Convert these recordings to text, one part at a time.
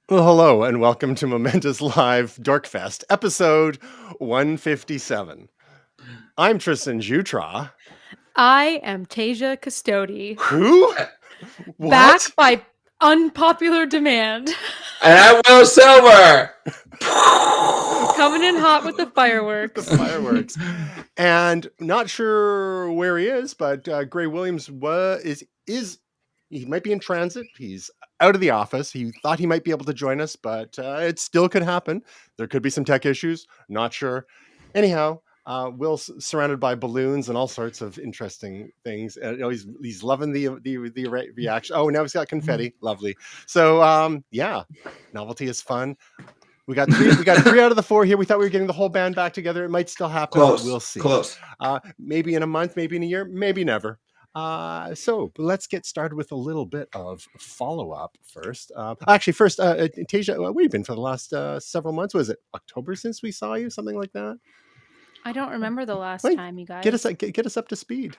Well, hello and welcome to Momentous Live Dorkfest, episode 157. I'm Tristan Jutra. I am Tasia Custodi. Who? What? Back by unpopular demand. And I'm Will Silver. Coming in hot with the fireworks. The fireworks. And not sure where he is, but Gray Williams he might be in transit. He's out of the office. He thought he might be able to join us, but it still could happen. There could be some tech issues. Not sure. Anyhow, Will's surrounded by balloons and all sorts of interesting things. He's loving the reaction. Oh, now he's got confetti. Lovely. So yeah, novelty is fun. We got three out of the four here. We thought we were getting the whole band back together. It might still happen. Close. We'll see. Close. Maybe in a month, maybe in a year, maybe never. So let's get started with a little bit of follow-up first. Tasia, where have you been for the last several months? Was it October since we saw you? Something like that? I don't remember the last time, you guys. Get us up to speed.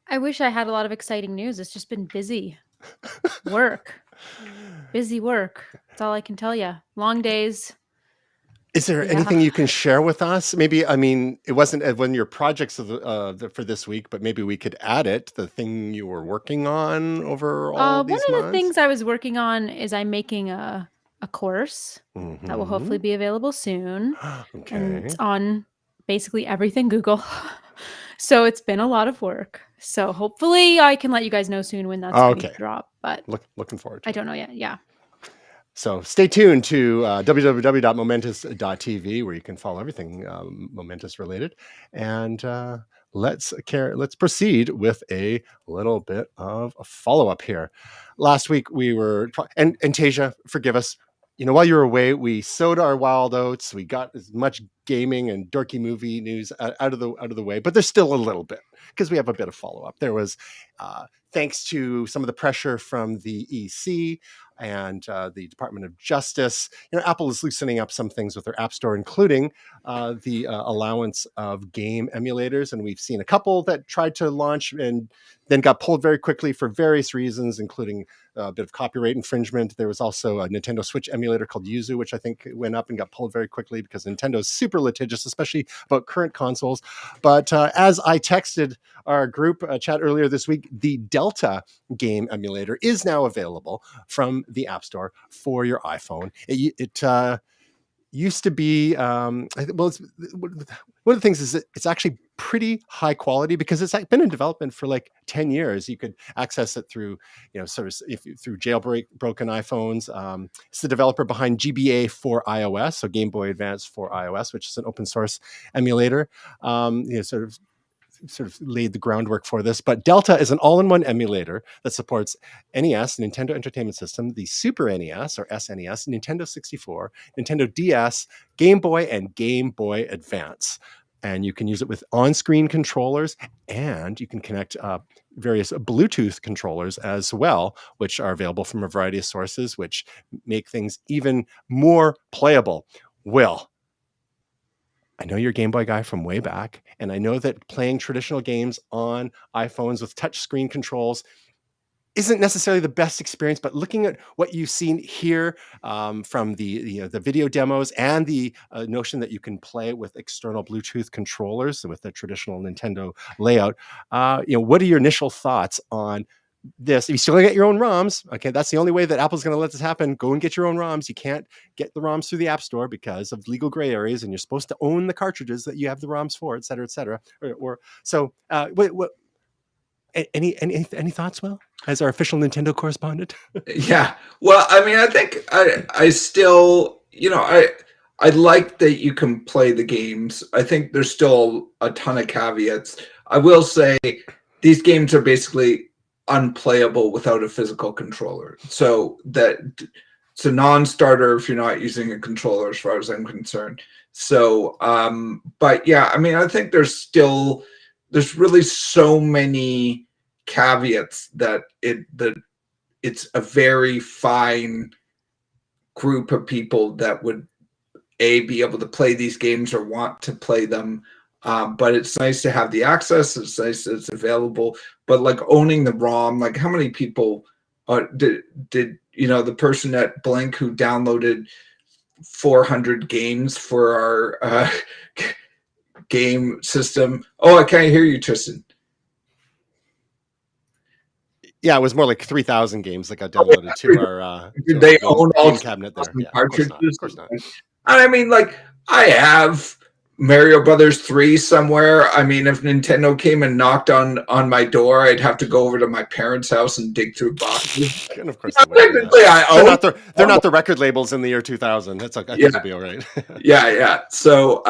I wish I had a lot of exciting news. It's just been busy. Busy work. That's all I can tell you. Long days. Is there anything you can share with us? Maybe, I mean, it wasn't one of your projects for this week, but maybe we could add it, the thing you were working on over all these months. One of the things I was working on is I'm making a course that will hopefully be available soon. Okay. And it's on basically everything Google. So it's been a lot of work. So hopefully I can let you guys know soon when that's going to drop. But looking forward to it. I don't know yet. Yeah. So stay tuned to www.momentus.tv, where you can follow everything Momentous related. And let's proceed with a little bit of a follow-up here. Last week we were, and Tasia, forgive us, while you were away, we sowed our wild oats. We got as much gaming and dorky movie news out of the way, but there's still a little bit because we have a bit of follow-up. There was, thanks to some of the pressure from the EC and the Department of Justice, Apple is loosening up some things with their App Store, including the allowance of game emulators. And we've seen a couple that tried to launch and then got pulled very quickly for various reasons, including a bit of copyright infringement. There was also a Nintendo Switch emulator called Yuzu, which I think went up and got pulled very quickly because Nintendo's super litigious, especially about current consoles. But as I texted our group chat earlier this week, the Delta game emulator is now available from the App Store for your iPhone. It used to be, one of the things is that it's actually pretty high quality because it's been in development for like 10 years. You could access it through, through jailbroken iPhones. It's the developer behind GBA for iOS, so Game Boy Advance for iOS, which is an open source emulator. Sort of laid the groundwork for this, but Delta is an all-in-one emulator that supports NES, Nintendo Entertainment System, the Super NES or SNES, Nintendo 64, Nintendo DS, Game Boy, and Game Boy Advance. And you can use it with on-screen controllers, and you can connect various Bluetooth controllers as well, which are available from a variety of sources, which make things even more playable. Will, I know you're a Game Boy guy from way back, and I know that playing traditional games on iPhones with touchscreen controls isn't necessarily the best experience, but looking at what you've seen here from the video demos and the notion that you can play with external Bluetooth controllers with the traditional Nintendo layout, what are your initial thoughts on this? If you still get your own ROMs, okay, that's the only way that Apple's going to let this happen. Go and get your own ROMs. You can't get the ROMs through the App Store because of legal gray areas, and you're supposed to own the cartridges that you have the ROMs for, et cetera, et cetera. Any thoughts, Will, as our official Nintendo correspondent? Yeah. Well, I mean, I think I still, I like that you can play the games. I think there's still a ton of caveats. I will say these games are basically unplayable without a physical controller. So that it's a non-starter if you're not using a controller, as far as I'm concerned. So, but yeah, I mean, I think there's really so many caveats that it's a very fine group of people that would be able to play these games or want to play them. But it's nice to have the access. It's nice that it's available. But like owning the ROM, like how many people did the person at Blink who downloaded 400 games for our game system. Oh, I can't hear you, Tristan. Yeah, it was more like 3,000 games that got downloaded to our Did they own all game cabinet there. Yeah, cartridges? Of course not. I mean, like, I have Mario Brothers 3 somewhere. I mean, if Nintendo came and knocked on my door, I'd have to go over to my parents' house and dig through boxes. And of course, technically, they're not the record labels in the year 2000. That's I think it'll be all right. Yeah. So,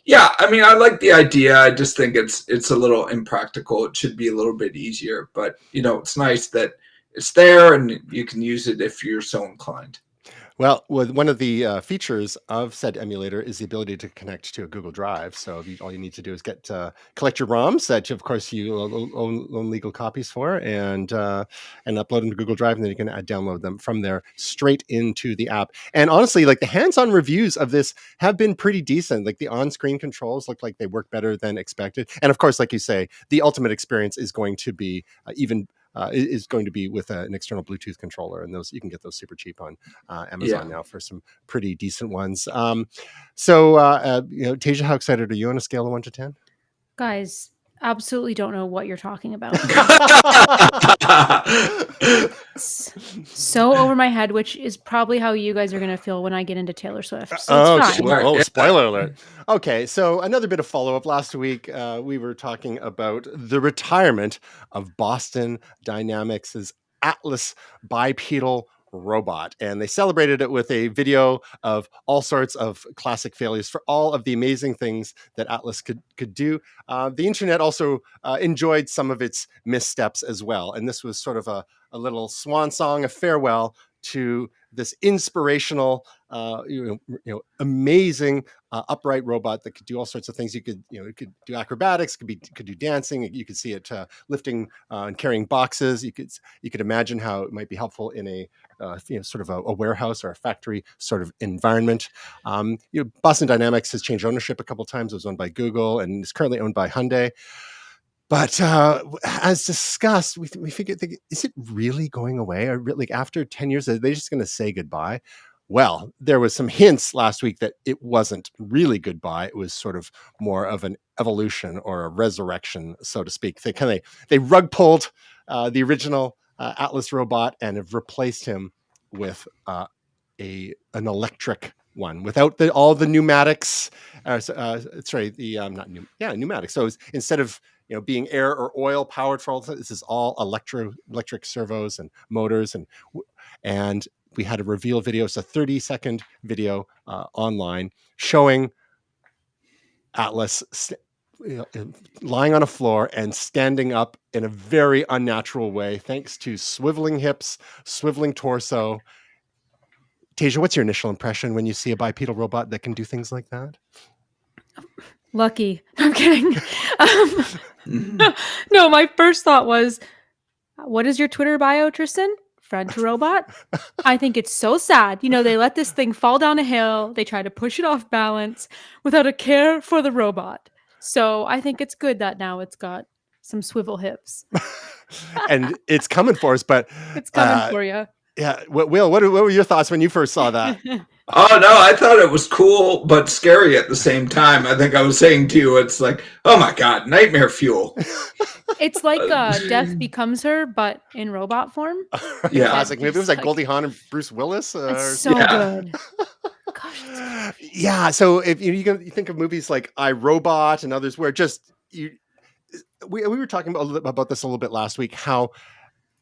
yeah, I mean, I like the idea. I just think it's a little impractical. It should be a little bit easier, but it's nice that it's there and you can use it if you're so inclined. Well, one of the features of said emulator is the ability to connect to a Google Drive. So all you need to do is collect your ROMs that, of course, you own legal copies for, and upload them to Google Drive, and then you can download them from there straight into the app. And honestly, like the hands-on reviews of this have been pretty decent. Like the on-screen controls look like they work better than expected. And of course, like you say, the ultimate experience is going to be is going to be with an external Bluetooth controller, and those you can get those super cheap on Amazon now for some pretty decent ones. Tasia, how excited are you on a scale of 1 to 10? Guys, absolutely don't know what you're talking about. So over my head, which is probably how you guys are going to feel when I get into Taylor Swift. So it's fine. Oh, spoiler alert. Okay, so another bit of follow-up. Last week, we were talking about the retirement of Boston Dynamics' Atlas bipedal robot, and they celebrated it with a video of all sorts of classic failures for all of the amazing things that Atlas could do. The internet also enjoyed some of its missteps as well, and this was sort of a little swan song, a farewell to this inspirational, amazing upright robot that could do all sorts of things. It could do acrobatics, could do dancing. You could see it lifting and carrying boxes. You could imagine how it might be helpful in a sort of a warehouse or a factory sort of environment. Boston Dynamics has changed ownership a couple of times. It was owned by Google and is currently owned by Hyundai. But as discussed, we figured, is it really going away? Or like after 10 years, are they just going to say goodbye? Well, there was some hints last week that it wasn't really goodbye. It was sort of more of an evolution or a resurrection, so to speak. They rug pulled the original Atlas robot and have replaced him with an electric one without all the pneumatics. Pneumatics. So instead of being air or oil powered for all this is all electric servos and motors, and we had a reveal video. It's a 30-second video online showing Atlas lying on a floor and standing up in a very unnatural way, thanks to swiveling hips, swiveling torso. Tasia, what's your initial impression when you see a bipedal robot that can do things like that? Lucky. I'm kidding. No, my first thought was, what is your Twitter bio, Tristan? Friend to robot? I think it's so sad. They let this thing fall down a hill. They try to push it off balance without a care for the robot. So I think it's good that now it's got some swivel hips. And it's coming for us, but... It's coming for you. Yeah. Will, what were your thoughts when you first saw that? Oh, no, I thought it was cool, but scary at the same time. I think I was saying to you, it's like, oh my God, nightmare fuel. It's like Death Becomes Her, but in robot form. Yeah. Classic movie. It was like Goldie Hawn and Bruce Willis. It's so good. Gosh, it's good. Yeah. So if you think of movies like I, Robot and others where we were talking about this a little bit last week, how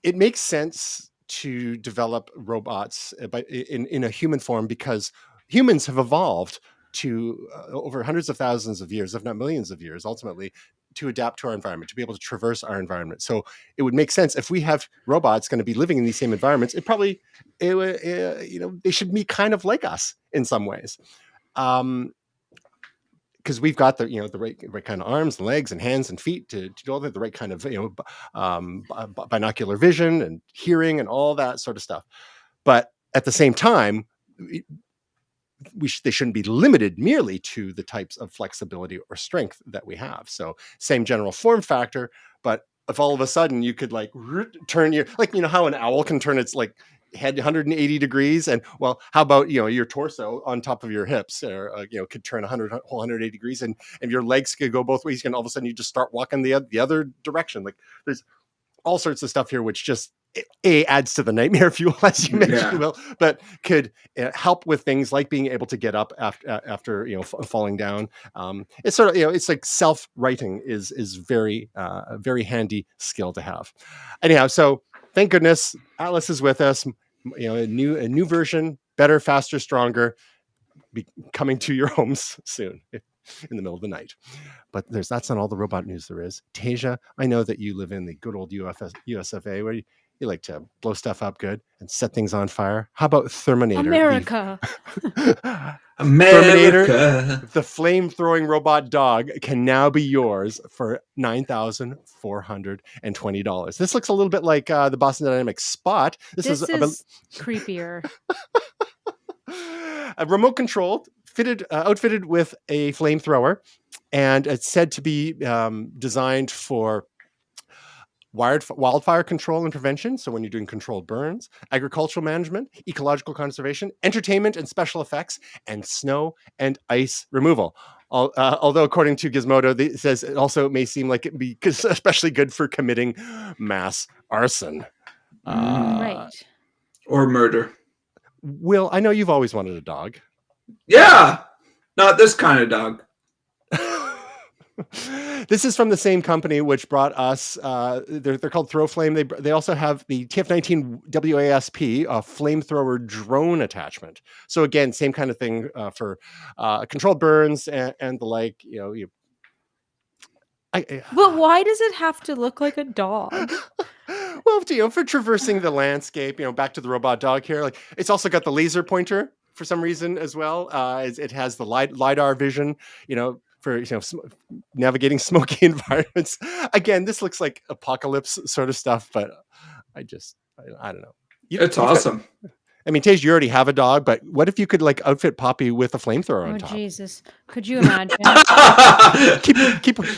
it makes sense to develop robots in a human form because humans have evolved to over hundreds of thousands of years, if not millions of years, ultimately, to adapt to our environment, to be able to traverse our environment. So it would make sense if we have robots going to be living in these same environments. They should be kind of like us in some ways. Because we've got the right kind of arms and legs and hands and feet to do all the right kind of binocular vision and hearing and all that sort of stuff. But at the same time, they shouldn't be limited merely to the types of flexibility or strength that we have. So same general form factor, but if all of a sudden you could turn your, how an owl can turn its head 180 degrees, and well, how about your torso on top of your hips, or could turn 180 degrees, and your legs could go both ways, and all of a sudden you just start walking the other direction. Like, there's all sorts of stuff here which just adds to the nightmare fuel, as you mentioned, Will, but could help with things like being able to get up after falling down. It's sort of it's like self-writing is very very handy skill to have. Anyhow, so thank goodness Atlas is with us. A new version, better, faster, stronger, coming to your homes soon in the middle of the night. But that's not all the robot news there is. Tasia, I know that you live in the good old USFA, where you like to blow stuff up good and set things on fire. How about Thermonator? America. Thermonator, the flame-throwing robot dog, can now be yours for $9,420. This looks a little bit like the Boston Dynamics Spot. This is creepier. A remote controlled, outfitted with a flamethrower, and it's said to be designed for wildfire control and prevention. So when you're doing controlled burns, agricultural management, ecological conservation, entertainment and special effects, and snow and ice removal. Although according to Gizmodo, it says it also may seem like it'd be especially good for committing mass arson. Right. Or murder. Will, I know you've always wanted a dog. Yeah, not this kind of dog. This is from the same company which brought us. They're called Throwflame. They also have the TF19 WASP, a flamethrower drone attachment. So again, same kind of thing for controlled burns and the like. But why does it have to look like a dog? Well, for traversing the landscape, back to the robot dog here. Like, it's also got the laser pointer for some reason as well. It has the LiDAR vision, for navigating smoky environments. Again, this looks like apocalypse sort of stuff, but I don't know. It's awesome. Tej, you already have a dog, but what if you could outfit Poppy with a flamethrower on top? Oh Jesus! Could you imagine?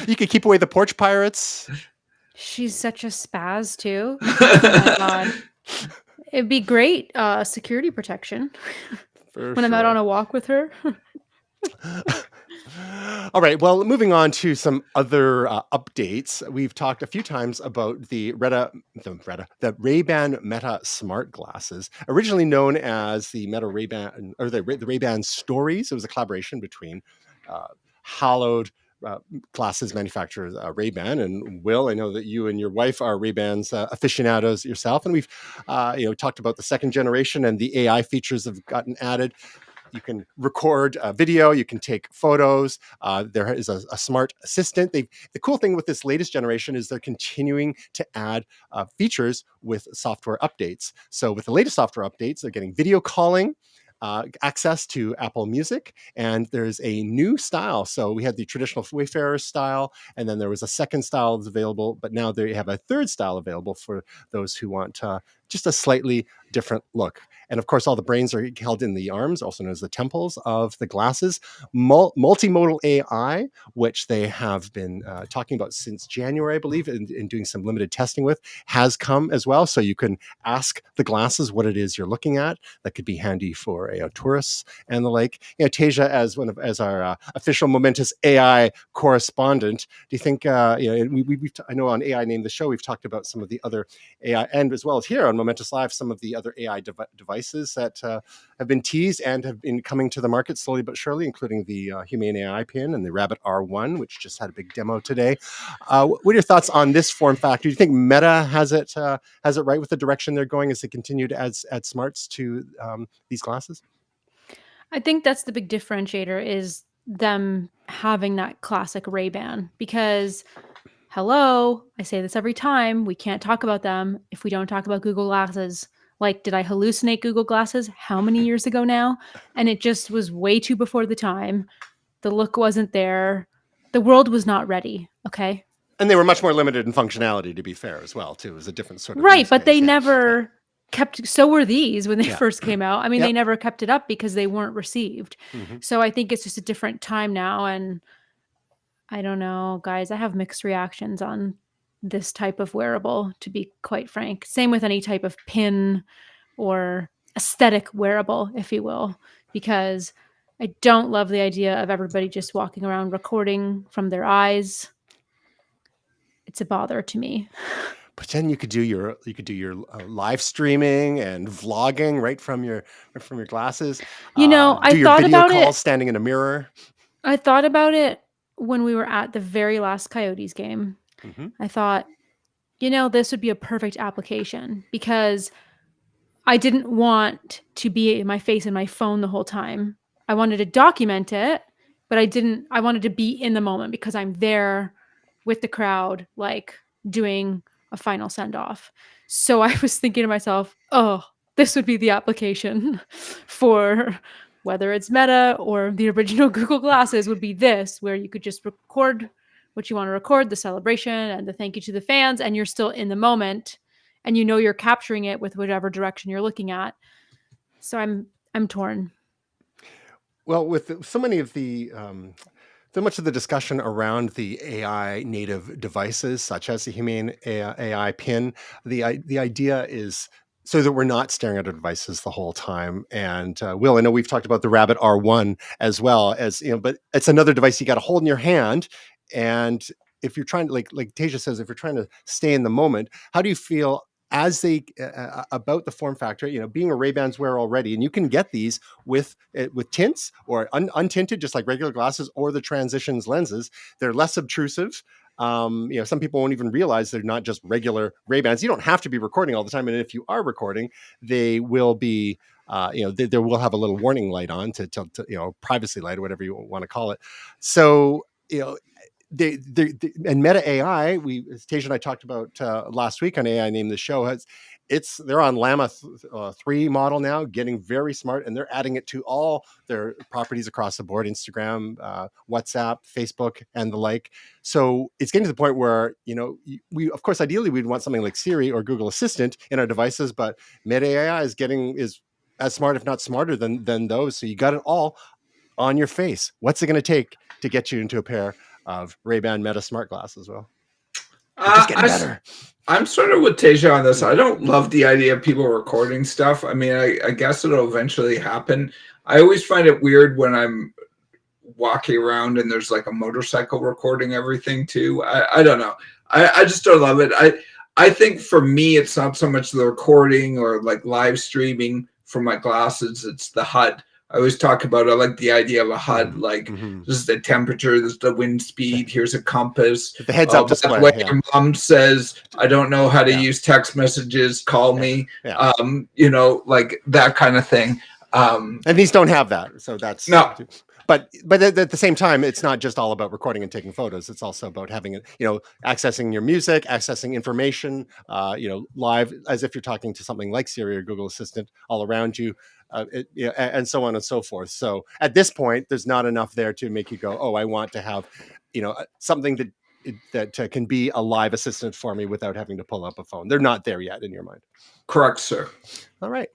You could keep away the porch pirates. She's such a spaz too. Oh my God. It'd be great security protection when I'm out on a walk with her. All right. Well, moving on to some other updates. We've talked a few times about the Ray-Ban Meta smart glasses, originally known as the Meta Ray-Ban, or the Ray-Ban Stories. It was a collaboration between hallowed glasses manufacturers Ray-Ban and Will. I know that you and your wife are Ray-Ban's aficionados yourself, and we've talked about the second generation, and the AI features have gotten added. You can record video. You can take photos. There is a smart assistant. The cool thing with this latest generation is they're continuing to add features with software updates. So with the latest software updates, they're getting video calling, access to Apple Music, and there's a new style. So we had the traditional Wayfarer style, and then there was a second style that's available, but now they have a third style available for those who want just a slightly different look. And of course, all the brains are held in the arms, also known as the temples of the glasses. Multimodal AI, which they have been talking about since January, I believe, and doing some limited testing with, has come as well. So you can ask the glasses what it is you're looking at. That could be handy for tourists and the like. Tasia, as our official Momentous AI correspondent, do you think? I know on AI Name the Show, we've talked about some of the other AI, and as well as here on Momentous Live, some of the other AI devices that have been teased and have been coming to the market slowly but surely, including the Humane AI Pin and the Rabbit R1, which just had a big demo today. What are your thoughts on this form factor? Do you think Meta has it right with the direction they're going as they continue to add smarts to these glasses? I think that's the big differentiator, is them having that classic Ray-Ban, because hello, I say this every time, we can't talk about them if we don't talk about Google Glasses. Like, did I hallucinate Google Glasses how many years ago now? And it just was way too before the time. The look wasn't there. The world was not ready. Okay. And they were much more limited in functionality, to be fair, as well, too. It was a different sort of right, but they never kept. So were these when they first came out. I mean, Yep. they never kept it up because they weren't received. Mhm. So I think it's just a different time now. And I don't know, guys, I have mixed reactions on this type of wearable, to be quite frank. Same with any type of pin or aesthetic wearable, if you will, because I don't love the idea of everybody just walking around recording from their eyes. It's a bother to me. But then you could do your live streaming and vlogging right from your glasses. I Do your thought video about calls it. standing in a mirror. I thought about it when we were at the very last Coyotes game. Mm-hmm. I thought, this would be a perfect application because I didn't want to be my face in my phone the whole time. I wanted to document it, but I wanted to be in the moment because I'm there with the crowd, like doing a final send off. So I was thinking to myself, oh, this would be the application for whether it's Meta or the original Google Glasses would be this, where you could just record what you want to record, the celebration and the thank you to the fans, and you're still in the moment and you're capturing it with whatever direction you're looking at. So I'm torn. Well, with so many of the so much of the discussion around the AI native devices, such as the Humane AI pin, the idea is so that we're not staring at our devices the whole time. And Will, I know we've talked about the Rabbit R1 as well as but it's another device you got to hold in your hand. And if you're trying to, like Tasia says, if you're trying to stay in the moment, how do you feel as they about the form factor? Being a Ray-Bans wearer already, and you can get these with tints or untinted, just like regular glasses, or the transitions lenses. They're less obtrusive. Some people won't even realize they're not just regular Ray-Bans. You don't have to be recording all the time, and if you are recording, they will be. They will have a little warning light on to privacy light or whatever you want to call it. So they and Meta AI, Tasia and I talked about last week on AI Name the Show, they're on Llama 3 model now, getting very smart, and they're adding it to all their properties across the board: Instagram, WhatsApp, Facebook, and the like. So it's getting to the point where we, of course, ideally we'd want something like Siri or Google Assistant in our devices, but Meta AI is as smart, if not smarter than those. So you got it all on your face. What's it going to take to get you into a pair of Ray-Ban Meta smart glasses? Well, they're just getting better. I'm sort of with Tasia on this. I don't love the idea of people recording stuff. I mean, I guess it'll eventually happen. I always find it weird when I'm walking around and there's like a motorcycle recording everything too. I don't know. I just don't love it. I think for me, it's not so much the recording or like live streaming for my glasses. It's the HUD. I always talk about, I like the idea of a HUD, like this is the temperature, this is the wind speed, here's a compass. The heads up display. When your mom says, I don't know how to use text messages, call me, like that kind of thing. And these don't have that. So that's no. But at the same time, it's not just all about recording and taking photos. It's also about having it, accessing your music, accessing information, live, as if you're talking to something like Siri or Google Assistant all around you, and so on and so forth. So at this point, there's not enough there to make you go, oh, I want to have, something that can be a live assistant for me without having to pull up a phone. They're not there yet in your mind. Correct, sir. All right.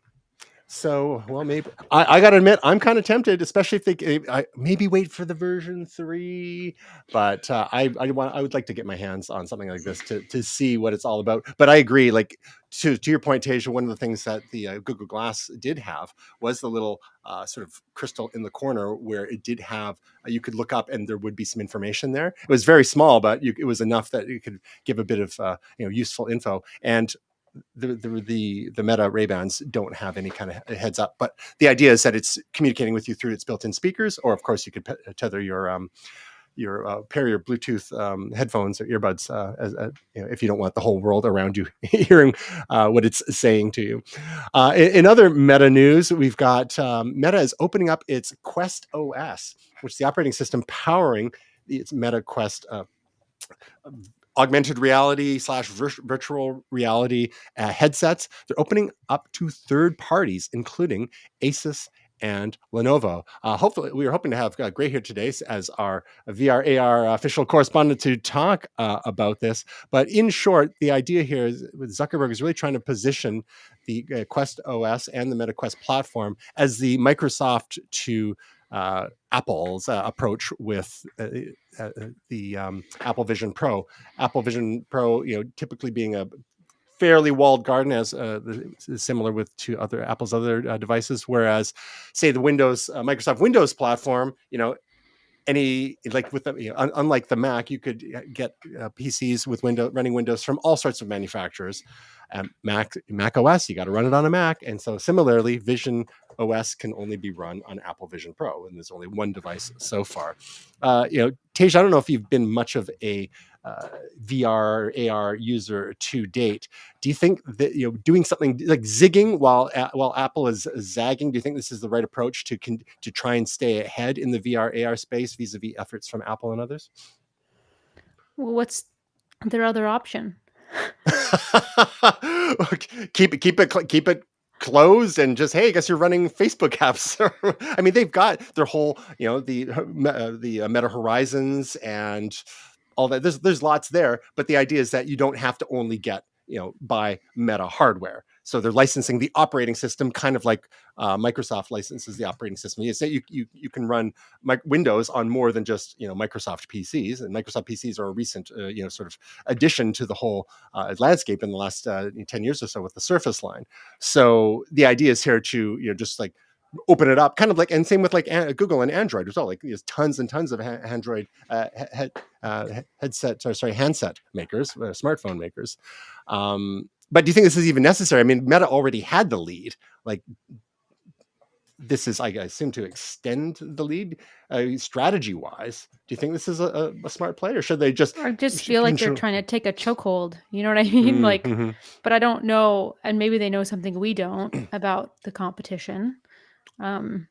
So, well, maybe I got to admit, I'm kind of tempted, especially if I maybe wait for the version 3. But I would like to get my hands on something like this to see what it's all about. But I agree, like to your point, Tasia, one of the things that the Google Glass did have was the little sort of crystal in the corner where it did have you could look up and there would be some information there. It was very small, but it was enough that you could give a bit of useful info. And the Meta Ray-Bans don't have any kind of heads up, but the idea is that it's communicating with you through its built-in speakers, or of course you could tether your pair your Bluetooth headphones or earbuds if you don't want the whole world around you hearing what it's saying to you. In other Meta news, we've got Meta is opening up its Quest OS, which is the operating system powering its Meta Quest augmented reality / virtual reality headsets. They're opening up to third parties, including ASUS and Lenovo. Hopefully, we are hoping to have Gray here today as our VR AR official correspondent to talk about this. But in short, the idea here is Zuckerberg is really trying to position the Quest OS and the Meta Quest platform as the Microsoft to Apple's approach with the Apple Vision Pro. Apple Vision Pro, typically being a fairly walled garden, as similar with to Apple's other devices. Whereas, say the Microsoft Windows platform, any like with the, unlike the Mac, you could get PCs with running Windows from all sorts of manufacturers. Mac OS, you got to run it on a Mac, and so similarly, Vision OS can only be run on Apple Vision Pro, and there's only one device so far. Tej, I don't know if you've been much of a VR AR user to date. Do you think that doing something like zigging while Apple is zagging? Do you think this is the right approach to try and stay ahead in the VR AR space vis-a-vis efforts from Apple and others? Well, what's their other option? keep it closed and just, hey, I guess you're running Facebook apps. I mean, they've got their whole the Meta Horizons and all that. There's lots there, but the idea is that you don't have to only get buy Meta hardware. So they're licensing the operating system, kind of like Microsoft licenses the operating system. You say you can run Windows on more than just Microsoft PCs, and Microsoft PCs are a recent sort of addition to the whole landscape in the last 10 years or so with the Surface line. So the idea is here to just like open it up, kind of like, and same with like Google and Android as well. Like there's tons and tons of Android handset makers, smartphone makers. But do you think this is even necessary? I mean, Meta already had the lead. Like, this is, I assume, to extend the lead strategy-wise. Do you think this is a smart play, or should they just? I just feel like they're trying to take a chokehold. You know what I mean? But I don't know, and maybe they know something we don't about the competition. But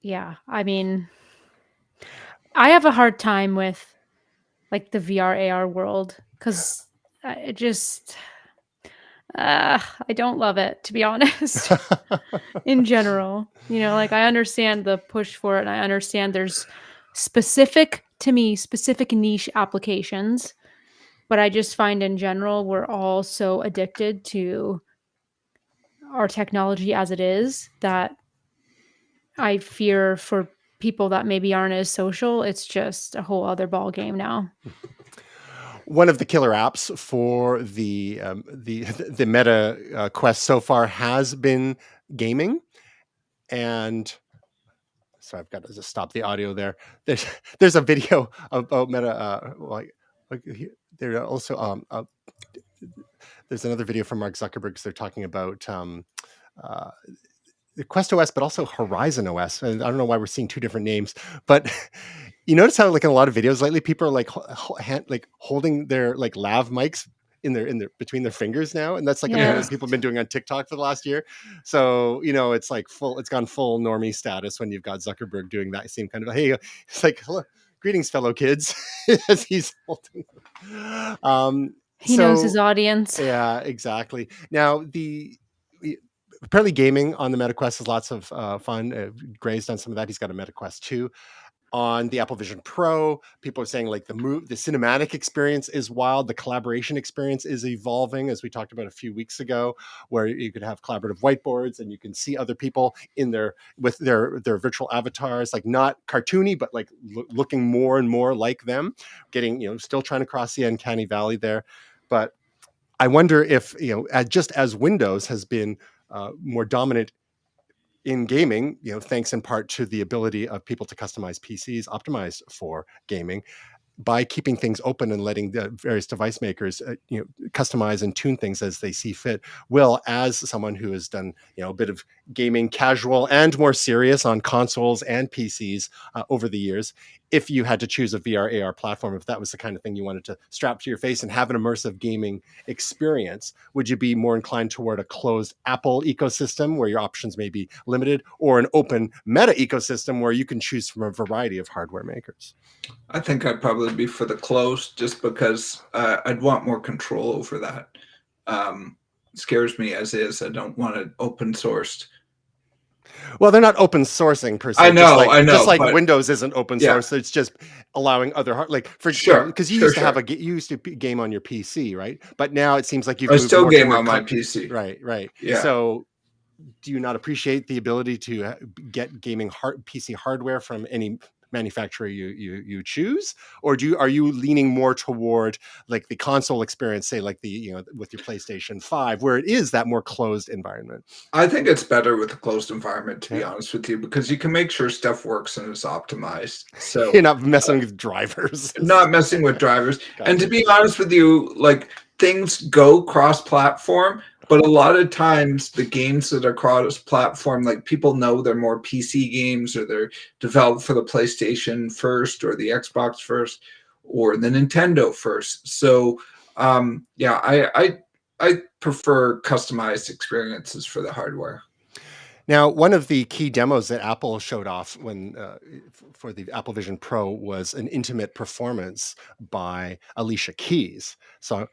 yeah, I mean, I have a hard time with like the VR AR world because it just I don't love it, to be honest. In general, like I understand the push for it, and I understand there's specific niche applications, but I just find in general we're all so addicted to our technology as it is that I fear for people that maybe aren't as social. It's just a whole other ball game now. One of the killer apps for the Meta Quest so far has been gaming, and so I've got to just stop the audio there. There's a video about Meta. There also there's another video from Mark Zuckerberg because they're talking about the Quest OS, but also Horizon OS. And I don't know why we're seeing two different names, but you notice how like in a lot of videos lately, people are like holding their like lav mics in their between their fingers now, and that's like a people have been doing on TikTok for the last year. So it's like it's gone full normie status when you've got Zuckerberg doing that same kind of, hey, it's like, hello, greetings fellow kids, as he's holding. He knows his audience. Yeah, exactly. Now apparently gaming on the Meta Quest is lots of fun. Gray's done some of that. He's got a Meta Quest 2. On the Apple Vision Pro, people are saying like the cinematic experience is wild. The collaboration experience is evolving, as we talked about a few weeks ago, where you could have collaborative whiteboards and you can see other people with their virtual avatars, like not cartoony, but like looking more and more like them, getting, still trying to cross the uncanny valley there. But I wonder if, just as Windows has been more dominant in gaming, thanks in part to the ability of people to customize PCs optimized for gaming, by keeping things open and letting the various device makers, customize and tune things as they see fit. Will, as someone who has done, a bit of gaming, casual and more serious on consoles and PCs over the years, if you had to choose a VR AR platform, if that was the kind of thing you wanted to strap to your face and have an immersive gaming experience, would you be more inclined toward a closed Apple ecosystem where your options may be limited, or an open Meta ecosystem where you can choose from a variety of hardware makers? I think I'd probably be for the closed, just because I'd want more control over that. It scares me as is. I don't want it open sourced. Well, they're not open sourcing per se. I know. Just like Windows isn't open source, it's just allowing other because you used to game on your PC, right? But now it seems like I still game on my PC. Right. Yeah. So, do you not appreciate the ability to get gaming PC hardware from any manufacturer you choose, or are you leaning more toward like the console experience, say like with your PlayStation 5, where it is that more closed environment? I think it's better with a closed environment, to be honest with you, because you can make sure stuff works and is optimized. So you're not messing with drivers. Not messing with drivers. Gotcha. And to be honest with you, like things go cross-platform, but a lot of times the games that are cross-platform, like people know they're more PC games, or they're developed for the PlayStation first, or the Xbox first, or the Nintendo first. So yeah, I prefer customized experiences for the hardware. Now, one of the key demos that Apple showed off for the Apple Vision Pro was an intimate performance by Alicia Keys. So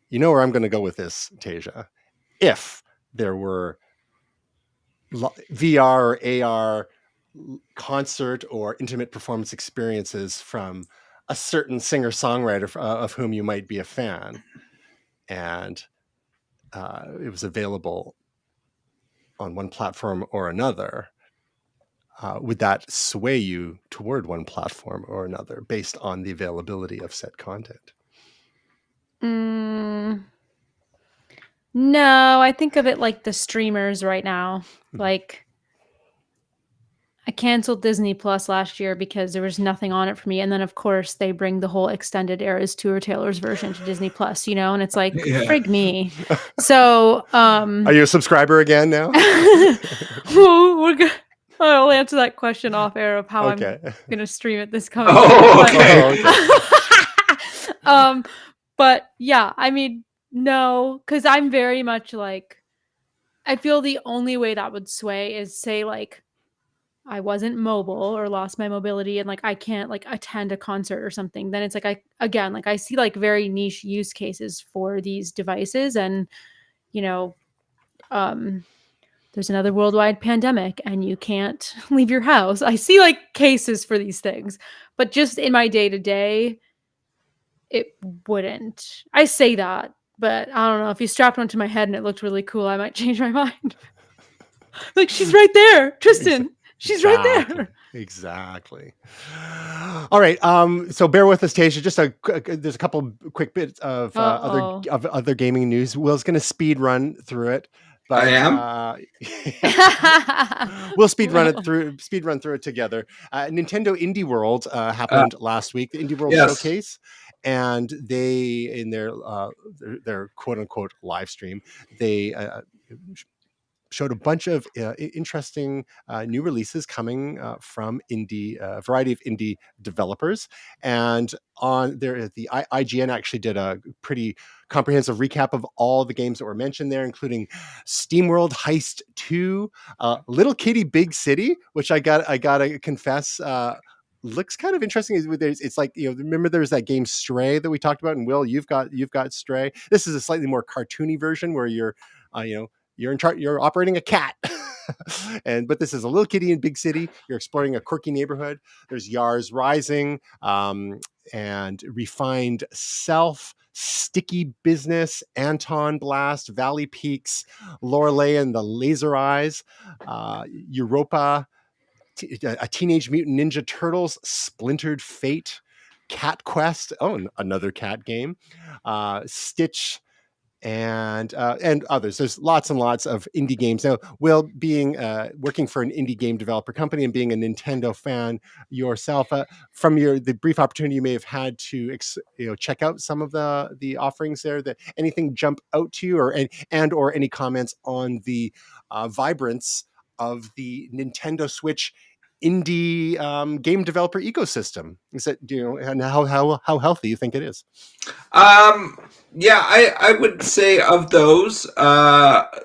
you know where I'm going to go with this, Tasia. If there were VR or AR concert or intimate performance experiences from a certain singer-songwriter of whom you might be a fan, and it was available on one platform or another, would that sway you toward one platform or another based on the availability of said content? No, I think of it like the streamers right now. Like, I canceled Disney Plus last year because there was nothing on it for me. And then, of course, they bring the whole extended Eras Tour Taylor's version to Disney Plus, and it's like, frig me. So, are you a subscriber again now? Well, I'll answer that question off air of how I'm going to stream it this coming year. But yeah, I mean, no, because I'm very much like, I feel the only way that would sway is, say, like, I wasn't mobile or lost my mobility and like I can't like attend a concert or something. Then it's like I see like very niche use cases for these devices, and there's another worldwide pandemic and you can't leave your house. I see like cases for these things, but just in my day-to-day, it wouldn't. I say that, but I don't know. If you strapped one to my head and it looked really cool, I might change my mind. Like, she's right there, Tristan. She's right there. Exactly. All right. So bear with us, Tasia. There's a couple quick bits of other gaming news. Will's going to speed run through it. But, I am. We'll speed run through it together. Nintendo Indie World happened last week. The Indie World Showcase, and they, in their quote unquote live stream, they showed a bunch of interesting new releases coming from a variety of indie developers. And on there, the IGN actually did a pretty comprehensive recap of all the games that were mentioned there, including SteamWorld Heist 2, Little Kitty Big City, which I gotta confess, looks kind of interesting. It's like, remember there's that game Stray that we talked about, and Will, you've got Stray. This is a slightly more cartoony version where you're in charge, you're operating a cat. But this is a little kitty in big city. You're exploring a quirky neighborhood. There's Yars Rising, and Refined Self, Sticky Business, Anton Blast, Valley Peaks, Lorelei and the Laser Eyes, Europa, a Teenage Mutant Ninja Turtles, Splintered Fate, Cat Quest, another cat game, Stitch, and others. There's lots and lots of indie games. Now, Will, being working for an indie game developer company and being a Nintendo fan yourself, from the brief opportunity you may have had to check out some of the offerings there, that anything jump out to you, or any comments on the vibrance of the Nintendo Switch indie game developer ecosystem? Is that, and how healthy you think it is? Yeah, I would say of those,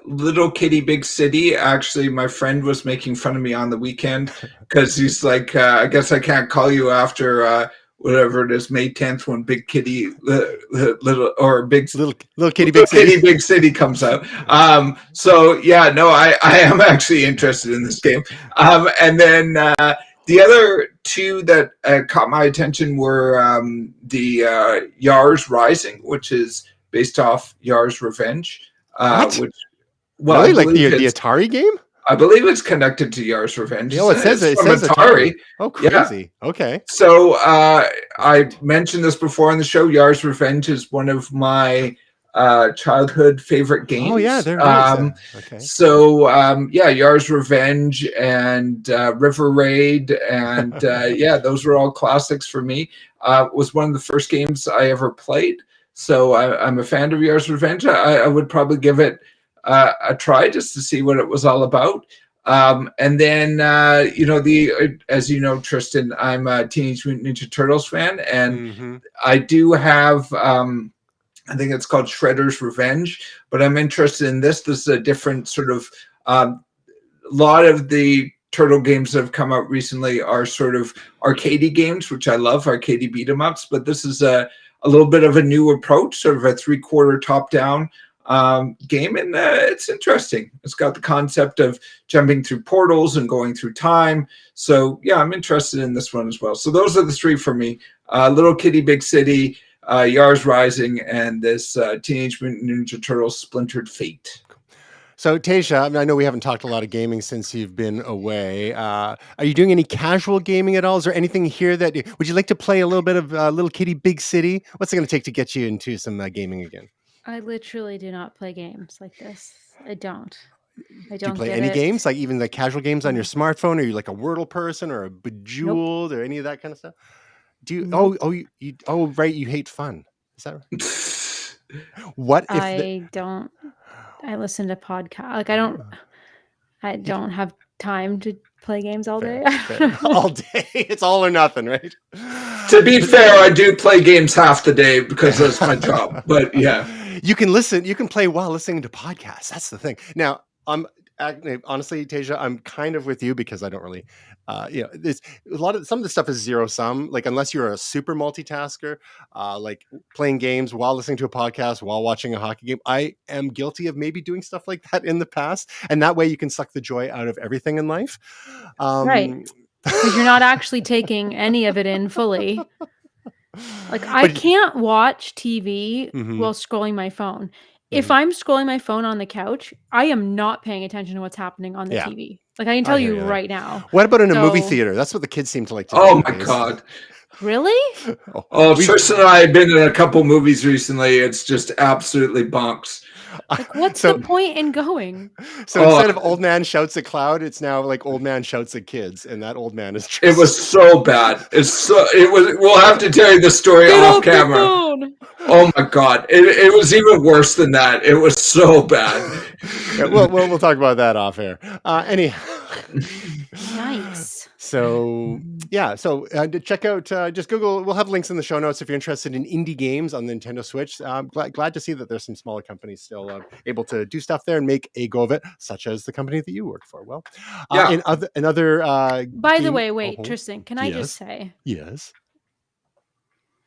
Little Kitty Big City, actually my friend was making fun of me on the weekend because he's like, I guess I can't call you after whatever it is, May 10th, when Big Kitty Little Kitty Big City comes out. So yeah, no, I am actually interested in this game. And then the other two that caught my attention were the Yars Rising, which is based off Yars Revenge. What? Which, really? Like the Atari game? I believe it's connected to Yars Revenge. Oh, it says It's from Atari. Atari. Oh, crazy. Yeah. Okay. So I mentioned this before on the show. Yars Revenge is one of my childhood favorite games. Oh yeah, there it is. Okay. So Yars Revenge and River Raid and those were all classics for me. Was one of the first games I ever played. So I'm a fan of Yars Revenge. I would probably give it a try just to see what it was all about. And then as you know, Tristan, I'm a Teenage Mutant Ninja Turtles fan, and I do have I think it's called Shredder's Revenge, but I'm interested in this. This is a different sort of lot of the turtle games that have come out recently are sort of arcadey games, which I love, arcadey beat 'em ups, but this is a little bit of a new approach, sort of a 3/4 top down game, and it's interesting. It's got the concept of jumping through portals and going through time. So yeah, I'm interested in this one as well. So those are the three for me: Little Kitty Big City, Yars Rising, and this Teenage Mutant Ninja Turtles Splintered Fate. So Tasia, I know we haven't talked a lot of gaming since you've been away. Are you doing any casual gaming at all? Is there anything here that would you like to play a little bit of Little Kitty Big City? What's it going to take to get you into some gaming again? I literally do not play games like this. I don't. Do you play any games, like even the casual games on your smartphone? Are you like a Wordle person or a Bejeweled or any of that kind of stuff? Do you? Nope. Right, you hate fun. Is that right? What if I don't? I listen to podcasts. Like I don't have time to play games all day. All day. It's all or nothing, right? To be fair, I do play games half the day because that's my job. But yeah, you can listen. You can play while listening to podcasts. That's the thing. Now, honestly, Tasia, I'm kind of with you because I don't really, there's some of the stuff is zero sum. Like unless you're a super multitasker, like playing games while listening to a podcast, while watching a hockey game. I am guilty of maybe doing stuff like that in the past, and that way you can suck the joy out of everything in life. Right. Because you're not actually taking any of it in fully. Like I can't watch TV while scrolling my phone. If I'm scrolling my phone on the couch, I am not paying attention to what's happening on the TV. Like I can tell you right now. What about in a movie theater? That's what the kids seem to like to do. Oh my God. Really? Tristan and I have been in a couple movies recently. It's just absolutely bonks. Like, what's the point in going? So instead of old man shouts at cloud, it's now like old man shouts at kids, and that old man is Tristan. It was so bad. We'll have to tell you the story off camera. Oh my God. It was even worse than that. It was so bad. Yeah, we'll talk about that off air. Anyhow. Nice. So yeah, check out, just Google. We'll have links in the show notes if you're interested in indie games on the Nintendo Switch. I'm glad to see that there's some smaller companies still able to do stuff there and make a go of it, such as the company that you work for. Well, By the way, wait, Tristan, can I just say? Yes.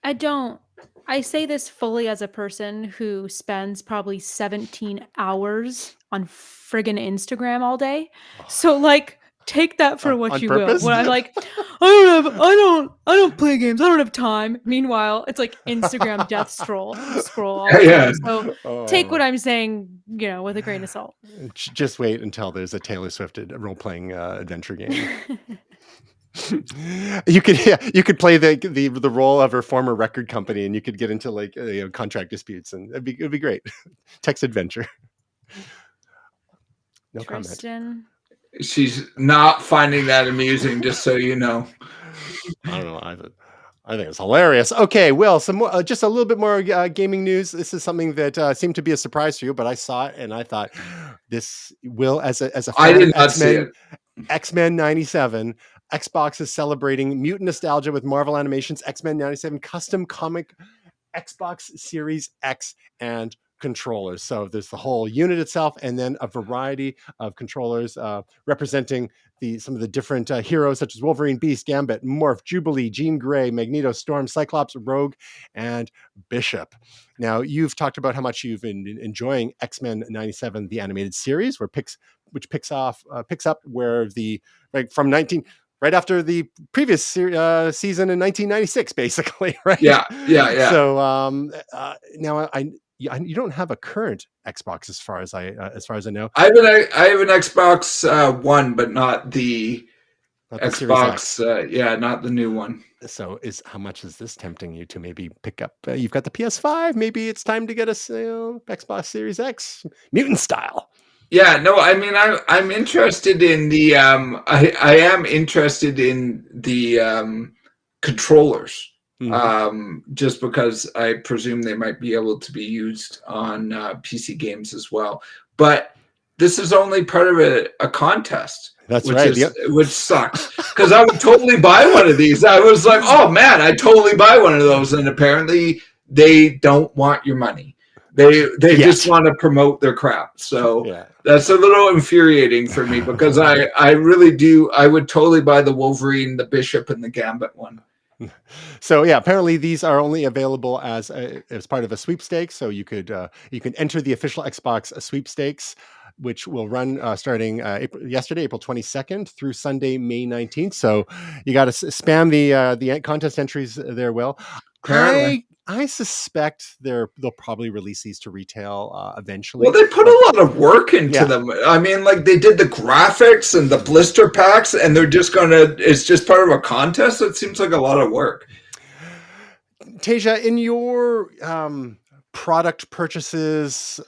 I say this fully as a person who spends probably 17 hours on friggin' Instagram all day. So like, take that for what you will. When I'm like, I don't play games. I don't have time. Meanwhile, it's like Instagram death scroll all the time. So take what I'm saying, with a grain of salt. Just wait until there's a Taylor Swift role-playing adventure game. You could play the role of her former record company, and you could get into like contract disputes, and it'd be great. Text adventure. No Tristan. Comment. She's not finding that amusing, just so you know. I don't know. I think it's hilarious. Okay, Will, some more, just a little bit more gaming news. This is something that seemed to be a surprise for you, but I saw it and I thought, this Will, as a fan I did not see it. X-Men 97. Xbox is celebrating mutant nostalgia with Marvel Animations X-Men 97 custom comic Xbox Series X and controllers. So there's the whole unit itself, and then a variety of controllers representing some of the different heroes, such as Wolverine, Beast, Gambit, Morph, Jubilee, Jean Grey, Magneto, Storm, Cyclops, Rogue, and Bishop. Now, you've talked about how much you've been enjoying X-Men 97, the animated series, which picks up where right after the previous season in 1996, basically, right? Yeah. So now you don't have a current Xbox as far as I know. I have an Xbox One, but not the Not the Series X. Xbox. Not the new one. So how much is this tempting you to maybe pick up? You've got the PS5. Maybe it's time to get a Xbox Series X, mutant style. Yeah, no, I mean, I'm interested in the I am interested in the controllers. Just because I presume they might be able to be used on PC games as well. But this is only part of a contest. That's right. Which sucks, because I would totally buy one of these. I was like, oh man, I totally buy one of those. And apparently they don't want your money. They just want to promote their crap. So that's a little infuriating for me, because I really do. I would totally buy the Wolverine, the Bishop, and the Gambit one. So yeah, apparently these are only available as part of a sweepstakes. So you can enter the official Xbox sweepstakes, which will run starting yesterday, April 22nd through Sunday, May 19th. So you got to spam the contest entries there. Will I suspect they'll probably release these to retail eventually. Well, they put a lot of work into them. I mean, like, they did the graphics and the blister packs, and they're just it's just part of a contest. It seems like a lot of work. Tasia, in your product purchases,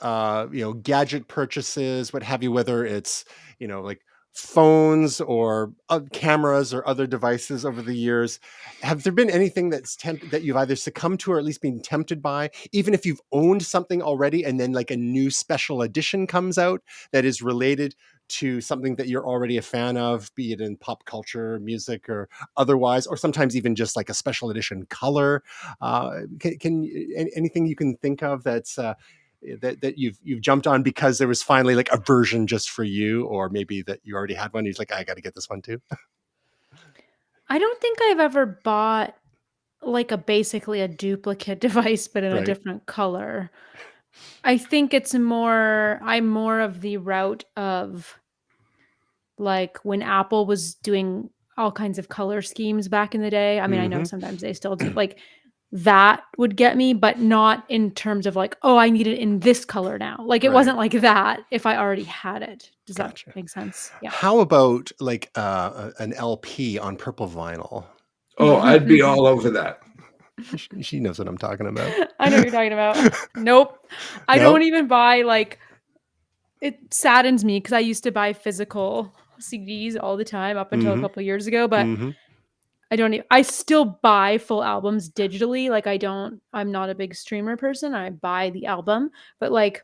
gadget purchases, what have you, whether it's, like phones or cameras or other devices over the years, have there been anything that you've either succumbed to or at least been tempted by, even if you've owned something already and then like a new special edition comes out that is related to something that you're already a fan of, be it in pop culture, music, or otherwise, or sometimes even just like a special edition color? Anything you can think of that's that you've jumped on because there was finally like a version just for you, or maybe that you already had one, you're like, I got to get this one too? I don't think I've ever bought like basically a duplicate device, but in a different color. I think I'm more of the route of like when Apple was doing all kinds of color schemes back in the day. I mean, I know sometimes they still do, like, that would get me, but not in terms of like, oh, I need it in this color now. Like, it wasn't like that if I already had it. Does that make sense? Yeah. How about like an LP on purple vinyl? Oh, I'd be all over that. She knows what I'm talking about. I know what you're talking about. Nope. I don't even buy, like, it saddens me because I used to buy physical CDs all the time up until a couple of years ago, but I still buy full albums digitally. Like, I'm not a big streamer person. I buy the album, but like,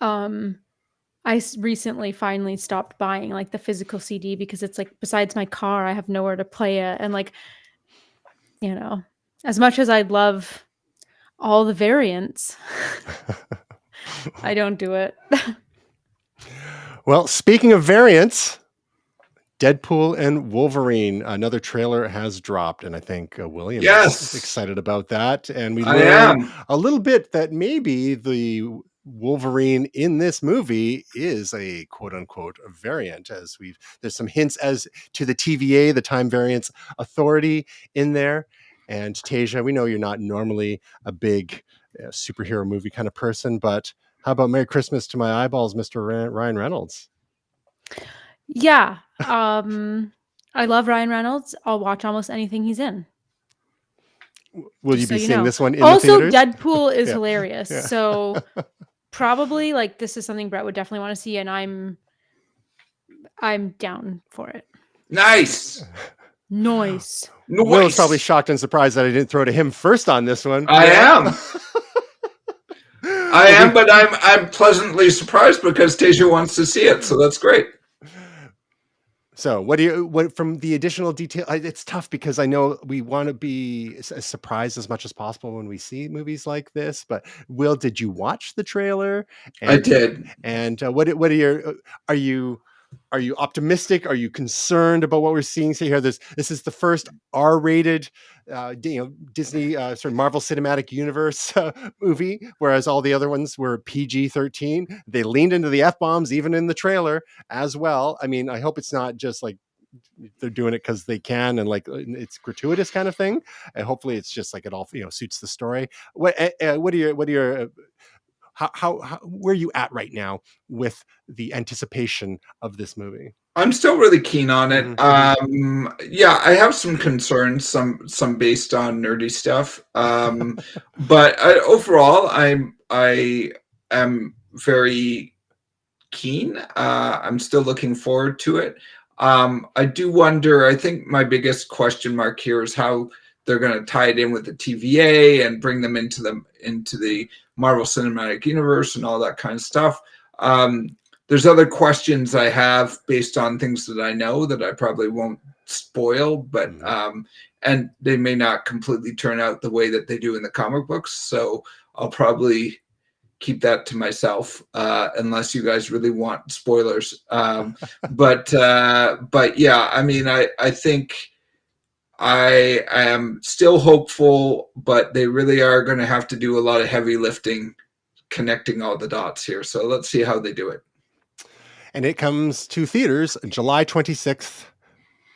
I recently finally stopped buying like the physical CD because it's like, besides my car, I have nowhere to play it. And like, as much as I'd love all the variants, I don't do it. Well, speaking of variants, Deadpool and Wolverine, another trailer has dropped, and I think William is excited about that. And we learned a little bit that maybe the Wolverine in this movie is a quote unquote variant, as there's some hints as to the TVA, the Time Variance Authority, in there. And Tasia, we know you're not normally a big superhero movie kind of person, but how about Merry Christmas to my eyeballs, Mr. Ryan Reynolds? Yeah. I love Ryan Reynolds. I'll watch almost anything he's in. Will you be seeing this one in the theaters? Also, Deadpool is hilarious. Yeah. So probably like this is something Brett would definitely want to see, and I'm down for it. Nice. Will's probably shocked and surprised that I didn't throw to him first on this one. I am. I am, but I'm pleasantly surprised because Tasia wants to see it, so that's great. So what from the additional detail, it's tough because I know we want to be as surprised as much as possible when we see movies like this, but Will, did you watch the trailer? I did. And what are you optimistic? Are you concerned about what we're seeing here? This is the first R-rated Disney sort of Marvel Cinematic Universe movie, whereas all the other ones were PG-13. They leaned into the F-bombs even in the trailer as well. I mean, I hope it's not just like they're doing it because they can and like it's gratuitous kind of thing. And hopefully it's just like it all suits the story. What are your where are you at right now with the anticipation of this movie? I'm still really keen on it. Yeah, I have some concerns, some based on nerdy stuff. But overall, I am very keen. I'm still looking forward to it. I do wonder. I think my biggest question mark here is how they're going to tie it in with the TVA and bring them into the Marvel Cinematic Universe and all that kind of stuff. There's other questions I have based on things that I know that I probably won't spoil, but and they may not completely turn out the way that they do in the comic books. So I'll probably keep that to myself unless you guys really want spoilers. But yeah, I mean, I think I am still hopeful, but they really are going to have to do a lot of heavy lifting connecting all the dots here. So let's see how they do it. And it comes to theaters July 26th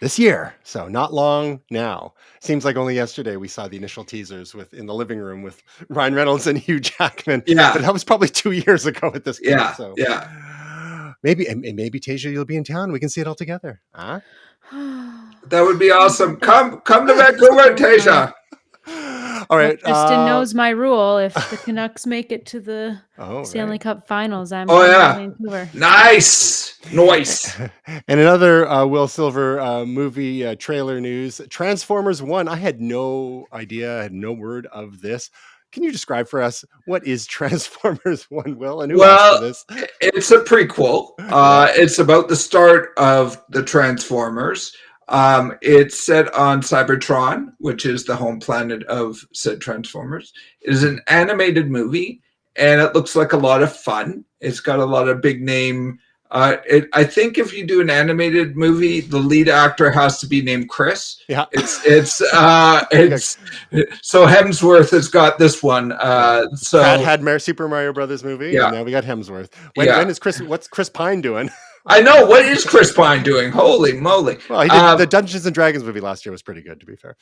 this year. So not long now. Seems like only yesterday we saw the initial teasers in the living room with Ryan Reynolds and Hugh Jackman. Yeah. But that was probably 2 years ago at this point. Yeah. So yeah. Maybe Tasia, you'll be in town. We can see it all together. Huh? That would be awesome. Come to Vancouver, Tasia. All right. Tristan knows my rule. If the Canucks make it to the Stanley Cup Finals, I'm to Vancouver. Nice. And another Will Silver movie trailer news. Transformers 1. I had no idea. I had no word of this. Can you describe for us what is Transformers 1, Will? And who asked for this? It's a prequel. It's about the start of the Transformers. It's set on Cybertron, which is the home planet of said Transformers. It is an animated movie, and it looks like a lot of fun. It's got a lot of big name. I think if you do an animated movie, the lead actor has to be named Chris. Yeah, it's so Hemsworth has got this one. So Pratt had Super Mario Brothers movie. Yeah, and now we got Hemsworth. When is Chris? What's Chris Pine doing? I know. What is Chris Pine doing? Holy moly. Well, he did the Dungeons and Dragons movie last year was pretty good, to be fair.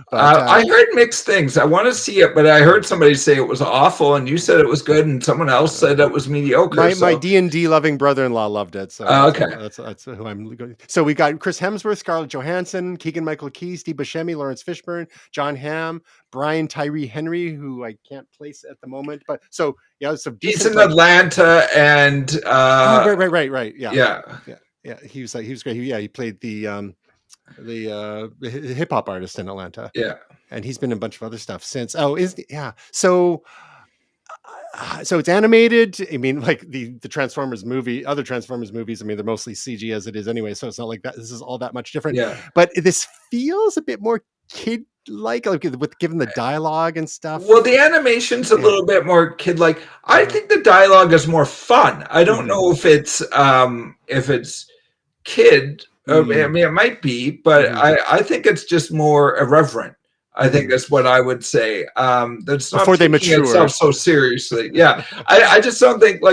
But, I heard mixed things. I want to see it, but I heard somebody say it was awful, and you said it was good, and someone else said it was mediocre. My D&D loving brother-in-law loved it. So okay. That's who I'm going. So we got Chris Hemsworth, Scarlett Johansson, Keegan-Michael Key, Steve Buscemi, Lawrence Fishburne, John Hamm, Brian Tyree Henry, who I can't place at the moment. But so yeah, some decent. He's in Atlanta, and right. Yeah. He was great. He played the hip hop artist in Atlanta. Yeah, and he's been in a bunch of other stuff since. So it's animated. I mean, like the Transformers movie, other Transformers movies. I mean, they're mostly CG as it is anyway, so it's not like that. This is all that much different. Yeah, but this feels a bit more kid-like, with given the dialogue and stuff. Well, the animation's a little bit more kid-like. I think the dialogue is more fun. I don't know if it's kid. I mean, it might be, but I think it's just more irreverent. I think that's what I would say. That's not before they mature itself so seriously. Yeah, I just don't think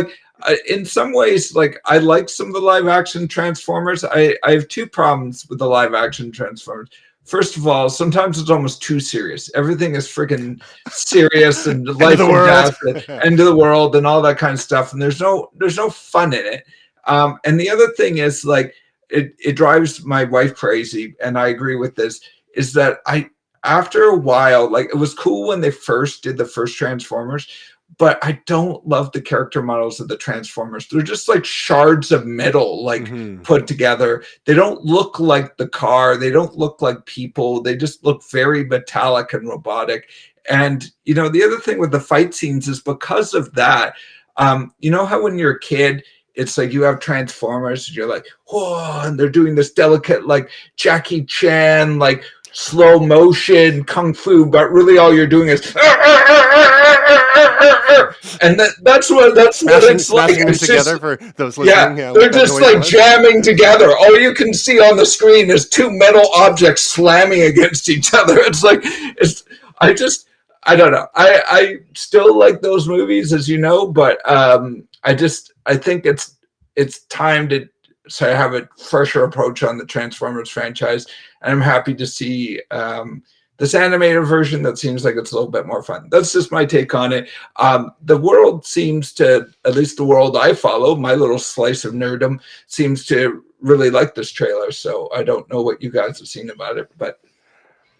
in some ways, I like some of the live action Transformers. I have two problems with the live action Transformers. First of all, sometimes it's almost too serious. Everything is freaking serious and life and death, end of the world, and all that kind of stuff. And there's no fun in it. And the other thing is it drives my wife crazy, and I agree with this. Is that after a while, it was cool when they first did the first Transformers, but I don't love the character models of the Transformers. They're just like shards of metal, put together. They don't look like the car. They don't look like people. They just look very metallic and robotic. And, the other thing with the fight scenes is because of that, you know how when you're a kid, it's like you have Transformers and you're like, whoa, and they're doing this delicate, Jackie Chan, slow motion kung fu, but really all you're doing is and that's what it's like. It's together for those listening. Yeah, they're just jamming together. All you can see on the screen is two metal objects slamming against each other. I don't know. I still like those movies, as you know, but I think it's time to have a fresher approach on the Transformers franchise. And I'm happy to see this animated version that seems like it's a little bit more fun. That's just my take on it. The world seems to, at least the world I follow, my little slice of nerdom, seems to really like this trailer. So I don't know what you guys have seen about it, but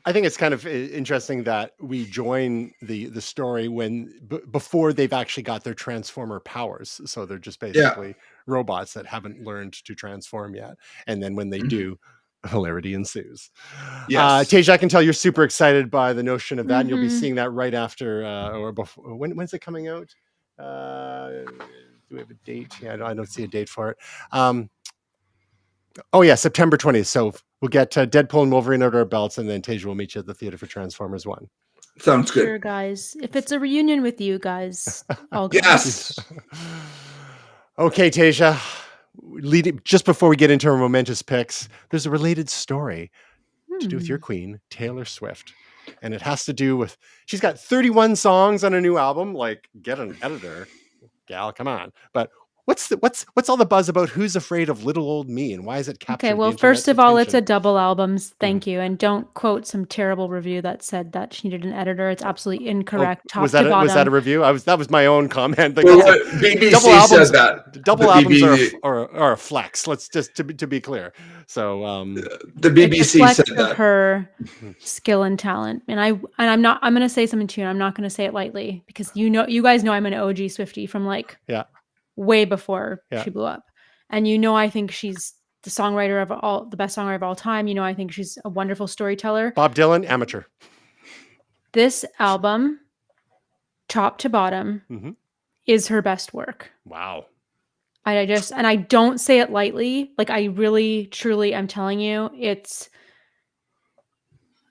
I think it's kind of interesting that we join the story when before they've actually got their transformer powers. So they're just basically robots that haven't learned to transform yet. And then when they do, hilarity ensues. Yes. Tej, I can tell you're super excited by the notion of that, and you'll be seeing that right after or before. When's it coming out? Do we have a date? Yeah, I don't see a date for it. Oh yeah, September 20th. So we'll get Deadpool and Wolverine out our belts, and then Tasia will meet you at the theater for Transformers 1. Sounds good. Sure, guys. If it's a reunion with you guys, I'll go. Yes. Okay, Tasia. Just before we get into our momentous picks, there's a related story to do with your queen, Taylor Swift. And it has to do with, she's got 31 songs on a new album. Like, get an editor, gal, come on. But what's all the buzz about Who's Afraid of Little Old Me, and why is it captured? Okay, well, first of all, it's a double album. Thank you. And don't quote some terrible review that said that she needed an editor. It's absolutely incorrect. Was that a review? That was my own comment. Like, well, BBC double albums, said that. Double albums are a flex. Let's just to be clear. So the BBC said that. Of her skill and talent. And I'm going to say something to you, and I'm not going to say it lightly, because you guys know I'm an OG Swiftie from way before she blew up. And I think she's the best songwriter of all time. I think she's a wonderful storyteller. Bob Dylan, amateur. This album, top to bottom, is her best work. Wow. And I don't say it lightly. Like, I really, truly am telling you, it's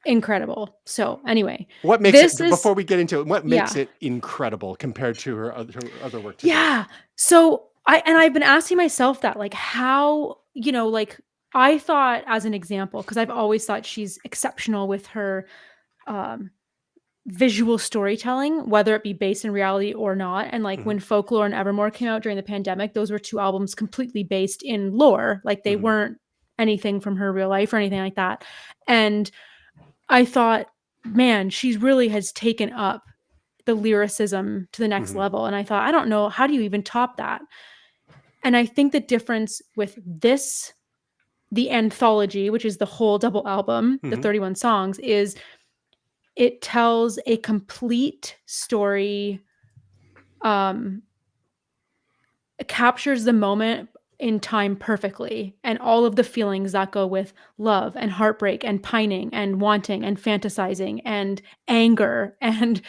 incredible. So anyway, what makes before we get into it, what makes it incredible compared to her other work today? Yeah. So I've been asking myself that, like, how, I thought, as an example, because I've always thought she's exceptional with her visual storytelling, whether it be based in reality or not. And when Folklore and Evermore came out during the pandemic, those were two albums completely based in lore. Like, they weren't anything from her real life or anything like that. And I thought, man, she really has taken up the lyricism to the next level. And I thought, I don't know, how do you even top that? And I think the difference with this, the anthology, which is the whole double album, the 31 songs, is it tells a complete story, it captures the moment in time perfectly, and all of the feelings that go with love and heartbreak and pining and wanting and fantasizing and anger and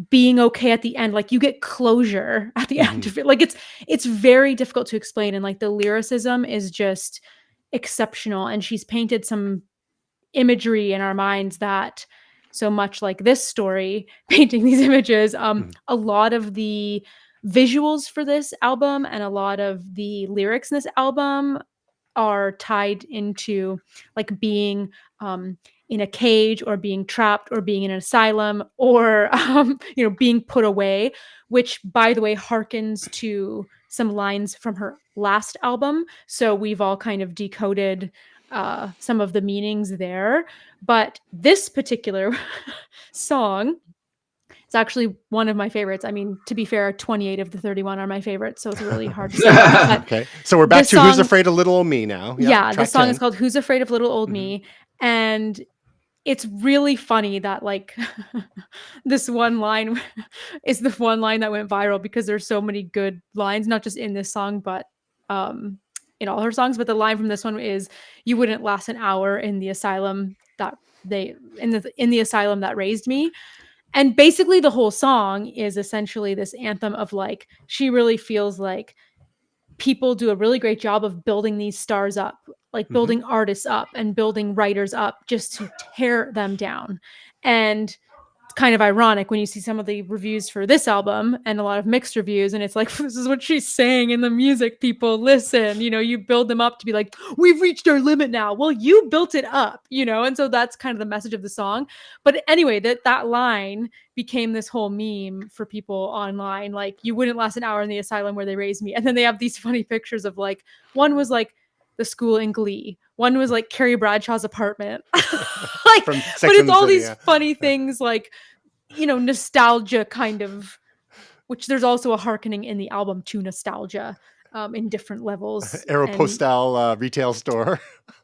being okay at the end. Like, you get closure at the end of it. Like, it's very difficult to explain, and the lyricism is just exceptional. And she's painted some imagery in our minds that, so much like this story, painting these images, a lot of the visuals for this album and a lot of the lyrics in this album are tied into being in a cage, or being trapped, or being in an asylum, or being put away, which, by the way, harkens to some lines from her last album. So we've all kind of decoded some of the meanings there. But this particular song is actually one of my favorites. I mean, to be fair, 28 of the 31 are my favorites, so it's really hard to say. Okay, so we're back to Who's Afraid of Little Old Me now. Yeah, the song is called Who's Afraid of Little Old Me. And it's really funny that this one line is the one line that went viral, because there's so many good lines, not just in this song, but in all her songs. But the line from this one is, "You wouldn't last an hour in the asylum that in the asylum that raised me." And basically the whole song is essentially this anthem of she really feels like people do a really great job of building these stars up, building artists up and building writers up, just to tear them down. And it's kind of ironic when you see some of the reviews for this album, and a lot of mixed reviews, and it's this is what she's saying in the music, people, listen, you build them up to be we've reached our limit now. Well, you built it up, and so that's kind of the message of the song. But anyway, that line became this whole meme for people online, you wouldn't last an hour in the asylum where they raised me. And then they have these funny pictures of one was the school in Glee. One was like Carrie Bradshaw's apartment. From But Sex and it's the all City, these yeah. funny things like, nostalgia kind of, which there's also a hearkening in the album to nostalgia in different levels. Aeropostale retail store.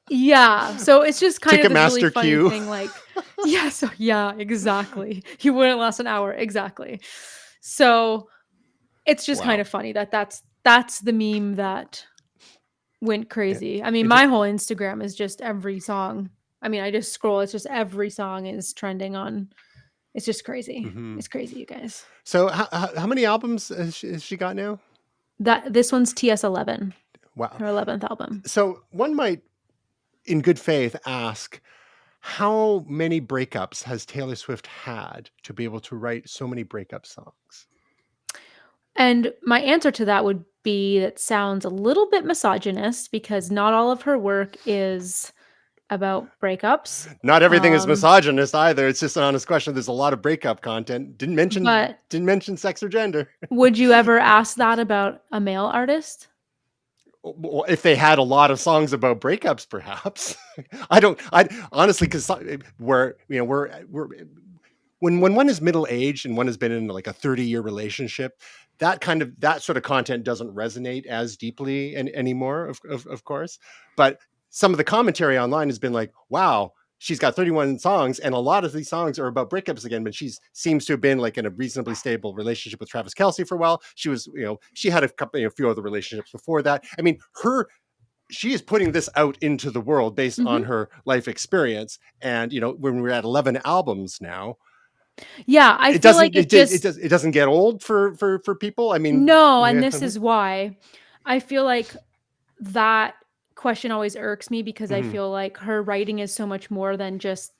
Yeah. So it's just kind of this really Ticketmaster funny queue. thing. Like, yeah. So yeah, exactly. You wouldn't last an hour. Exactly. So it's just kind of funny that's the meme that went crazy. I mean, my whole Instagram is just every song. I mean, I just scroll. It's just every song is trending on. It's just crazy. Mhm. It's crazy, you guys. So how many albums has she got now? This one's TS11. Wow. Her 11th album. So one might, in good faith, ask, how many breakups has Taylor Swift had to be able to write so many breakup songs? And my answer to that would be that sounds a little bit misogynist because not all of her work is about breakups. Not everything is misogynist either. It's just an honest question. There's a lot of breakup content. Didn't mention sex or gender. Would you ever ask that about a male artist? If they had a lot of songs about breakups, perhaps. I honestly, because we're when one is middle aged and one has been in like a 30-year relationship, that sort of content doesn't resonate as deeply anymore, of course. But some of the commentary online has been like, wow, she's got 31 songs, and a lot of these songs are about breakups again, but seems to have been like in a reasonably stable relationship with Travis Kelce for a while. She was, she had a few other relationships before that. I mean, she is putting this out into the world based on her life experience. And, when we're at 11 albums now, yeah, I feel like it doesn't get old for people. I mean, no, and this is why I feel like that question always irks me because I feel like her writing is so much more than just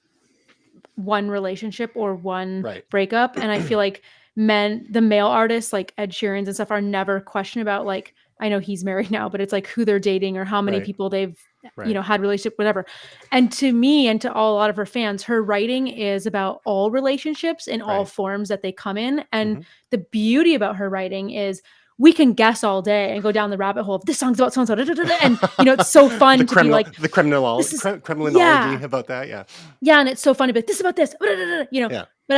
one relationship or one breakup. And I feel like the male artists like Ed Sheeran's and stuff are never questioned about, like, I know he's married now, but it's like who they're dating or how many people they've, had relationship, whatever. And to me and to a lot of her fans, her writing is about all relationships in all forms that they come in. And the beauty about her writing is we can guess all day and go down the rabbit hole of this song's about so-and-so. And, it's so fun to be like the criminology about that. Yeah. Yeah. And it's so fun to be like, this is about this, But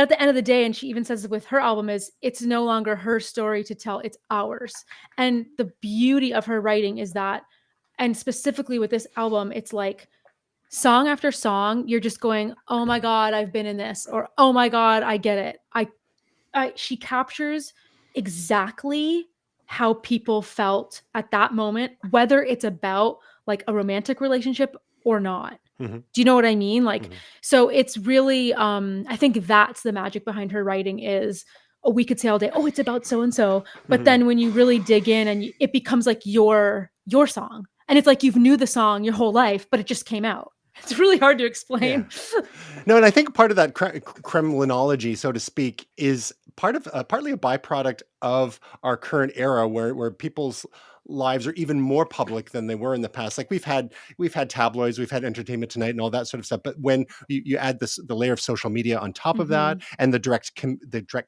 at the end of the day, and she even says with her album is it's no longer her story to tell, it's ours. And the beauty of her writing is that, and specifically with this album, it's like song after song, you're just going, oh my God, I've been in this, or oh my God, I get it. She captures exactly how people felt at that moment, whether it's about like a romantic relationship or not. Do you know what I mean? Like, so it's really, I think that's the magic behind her writing is, we could say all day, oh, it's about so-and-so. But then when you really dig in and it becomes like your song, and it's like, you've knew the song your whole life, but it just came out. It's really hard to explain. Yeah. No, and I think part of that criminology, so to speak, is partly a byproduct of our current era where people's lives are even more public than they were in the past. Like we've had tabloids, we've had Entertainment Tonight and all that sort of stuff. But when you add the layer of social media on top of that, and the direct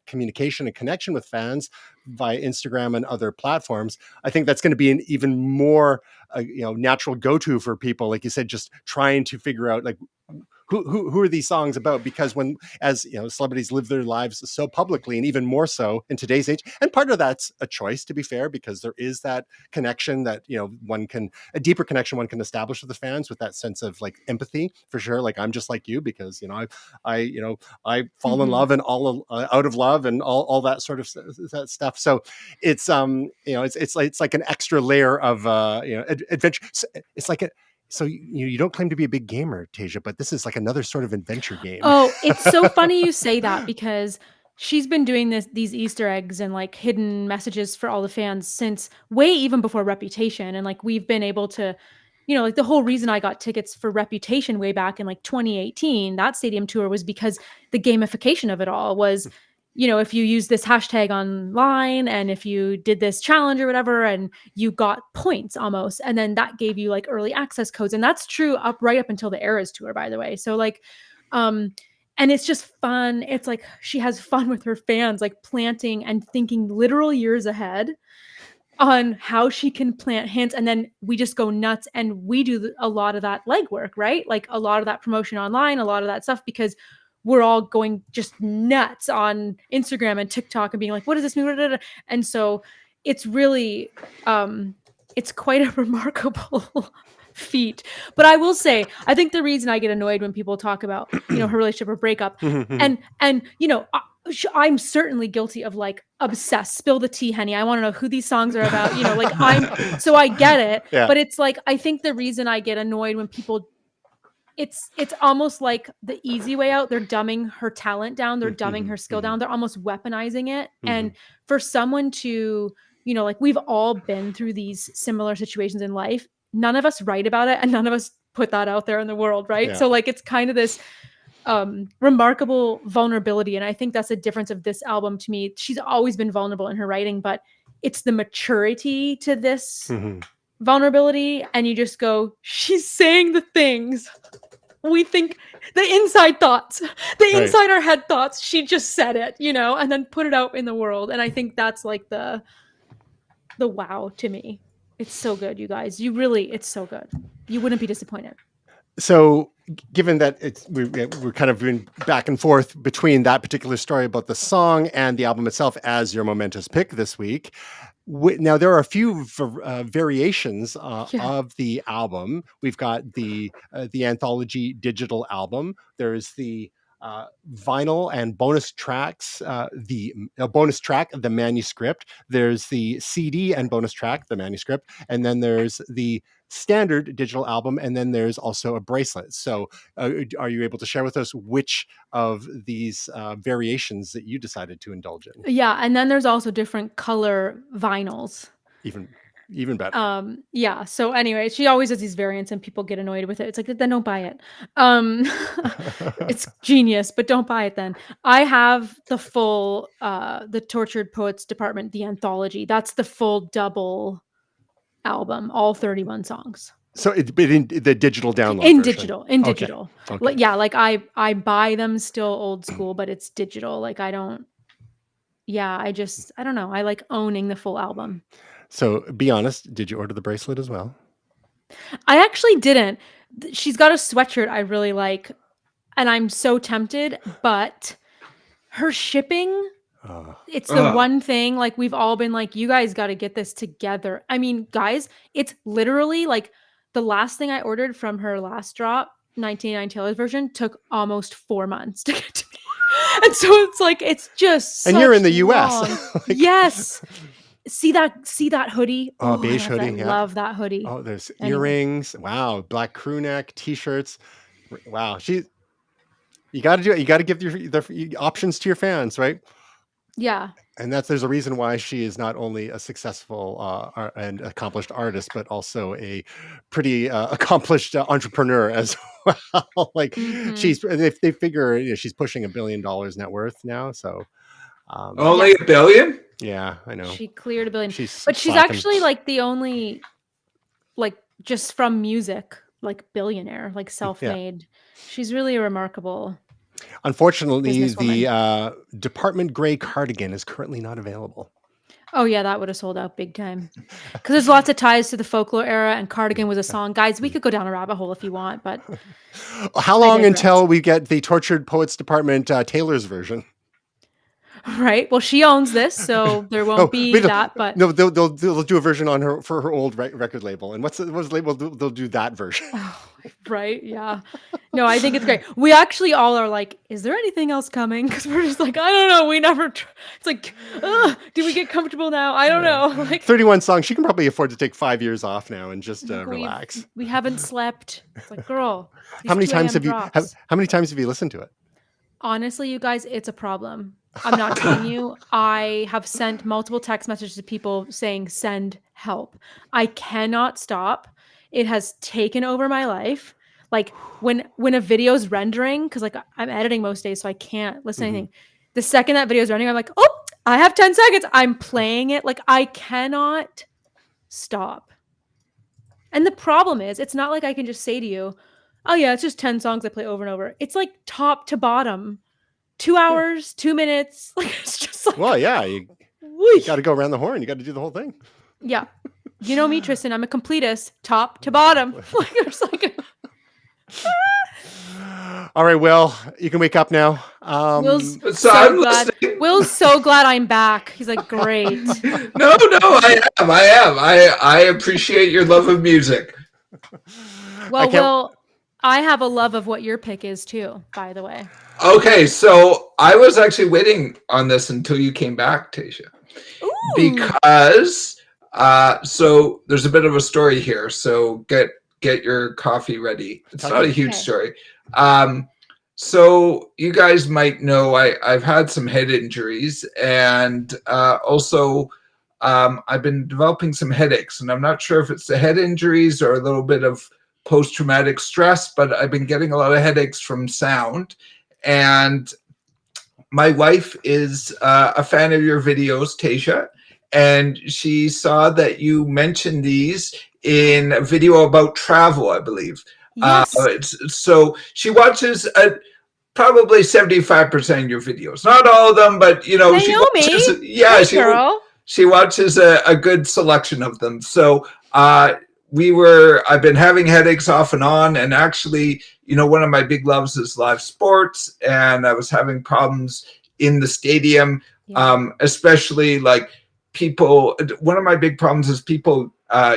communication and connection with fans via Instagram and other platforms, I think that's going to be an even more natural go-to for people. Like you said, just trying to figure out like who are these songs about? Because as celebrities live their lives so publicly, and even more so in today's age, and part of that's a choice, to be fair, because there is that connection that a deeper connection one can establish with the fans, with that sense of like empathy, for sure. Like I'm just like you, because I fall in love and all out of love and all that sort of that stuff. So it's it's like an extra layer of adventure. It's like so you don't claim to be a big gamer, Tasia, but this is like another sort of adventure game. Oh, it's so funny you say that, because she's been doing these Easter eggs and like hidden messages for all the fans since way even before Reputation. And like we've been able to, like the whole reason I got tickets for Reputation way back in like 2018, that stadium tour, was because the gamification of it all was, if you use this hashtag online and if you did this challenge or whatever, and you got points almost, and then that gave you like early access codes. And that's true right up until the Eras tour, by the way. So like, and it's just fun. It's like she has fun with her fans, like planting and thinking literal years ahead. on how she can plant hints, and then we just go nuts and we do a lot of that legwork, right? Like a lot of that promotion online, a lot of that stuff, because we're all going just nuts on Instagram and TikTok and being like, what does this mean? And so it's really it's quite a remarkable feat. But I will say, I think the reason I get annoyed when people talk about, her relationship or breakup, and I'm certainly guilty of like obsessed, spill the tea, honey. I want to know who these songs are about. So I get it. Yeah. But it's like, I think the reason I get annoyed when people, it's almost like the easy way out. They're dumbing her talent down. They're dumbing her skill down. They're almost weaponizing it. And for someone to, like we've all been through these similar situations in life. None of us write about it and none of us put that out there in the world. Right. Yeah. So like, it's kind of this remarkable vulnerability. And I think that's the difference of this album to me. She's always been vulnerable in her writing, but it's the maturity to this vulnerability. And you just go, she's saying the things we think, the inside thoughts, the inside our head thoughts. She just said it, and then put it out in the world. And I think that's like the wow to me. It's so good, you guys. It's so good. You wouldn't be disappointed. So given that we're kind of been back and forth between that particular story about the song and the album itself as your momentous pick this week, now there are a few variations of the album. We've got the anthology digital album. There's the vinyl and bonus tracks, the bonus track, the manuscript. There's the CD and bonus track, the manuscript. And then there's the standard digital album. And then there's also a bracelet. So are you able to share with us which of these variations that you decided to indulge in? Yeah. And then there's also different color vinyls. Even better. Yeah. So anyway, she always does these variants and people get annoyed with it. It's like, then don't buy it. It's genius, but don't buy it then. I have the full, the Tortured Poets Department, the anthology. That's the full double album, all 31 songs. So in the digital download in version. digital. Okay. Like, yeah, like I buy them still old school, but it's digital. Like I don't know. I like owning the full album. So be honest, did you order the bracelet as well? I actually didn't. She's got a sweatshirt I really like, and I'm so tempted, but her shipping, it's the one thing, like we've all been like, you guys got to get this together. I mean, guys, it's literally like the last thing I ordered from her last drop, 1999 Taylor's version, took almost 4 months to get to me. And so it's like, it's just and you're in the US. Yes. See that hoodie? Oh, beige hoodie. I love that hoodie. Oh, there's earrings. Wow, black crew neck, t-shirts. Wow, you got to do it. You got to give the options to your fans, right? Yeah. And there's a reason why she is not only a successful and accomplished artist, but also a pretty accomplished entrepreneur as well. Like they figure she's pushing $1 billion net worth now. So only $1 billion? Yeah, I know. She cleared $1 billion. She's actually like the only, like just from music, like billionaire, like self-made. Yeah. She's really a remarkable. Unfortunately, the Department Gray cardigan is currently not available. Oh yeah, that would have sold out big time. Because there's lots of ties to the folklore era, and cardigan was a song. Guys, we could go down a rabbit hole if you want, but how long until we get the Tortured Poets Department Taylor's version? Right. Well, she owns this, so there won't be that. But no, they'll do a version on her for her old record label. And what's the label? They'll do that version. Oh, right. Yeah. No, I think it's great. We actually all are like, is there anything else coming? Because we're just like, I don't know. We never. It's like, do we get comfortable now? I don't know. Like 31 songs. She can probably afford to take 5 years off now and just relax. We haven't slept. It's like, girl. How many times have you listened to it? Honestly, you guys, it's a problem. I'm not kidding you. I have sent multiple text messages to people saying, send help. I cannot stop. It has taken over my life. Like when a video's rendering, because like I'm editing most days, so I can't listen to anything. The second that video's running, I'm like, oh, I have 10 seconds. I'm playing it. Like I cannot stop. And the problem is, it's not like I can just say to you, oh yeah, it's just 10 songs I play over and over. It's like top to bottom. 2 hours, 2 minutes. Like it's just like, well, yeah, you got to go around the horn. You got to do the whole thing. Yeah. You know me, Tristan. I'm a completist, top to bottom. Like, there's like All right, Will, you can wake up now. Will's So so I'm glad. listening. Will's so glad I'm back. He's like, great. No, I appreciate your love of music. Well, Will, I have a love of what your pick is too, by the way. Okay, so I was actually waiting on this until you came back, Tasha, because so there's a bit of a story here. So get your coffee ready. It's not a huge story. So you guys might know I've had some head injuries, and also I've been developing some headaches, and I'm not sure if it's the head injuries or a little bit of post-traumatic stress, but I've been getting a lot of headaches from sound. And my wife is a fan of your videos, Tasha, and she saw that you mentioned these in a video about travel, I believe. Yes. So she watches probably 75% of your videos. Not all of them, but you know, girl. she watches a good selection of them. So I've been having headaches off and on, and actually, you know, one of my big loves is live sports, and I was having problems in the stadium, especially like people. One of my big problems is people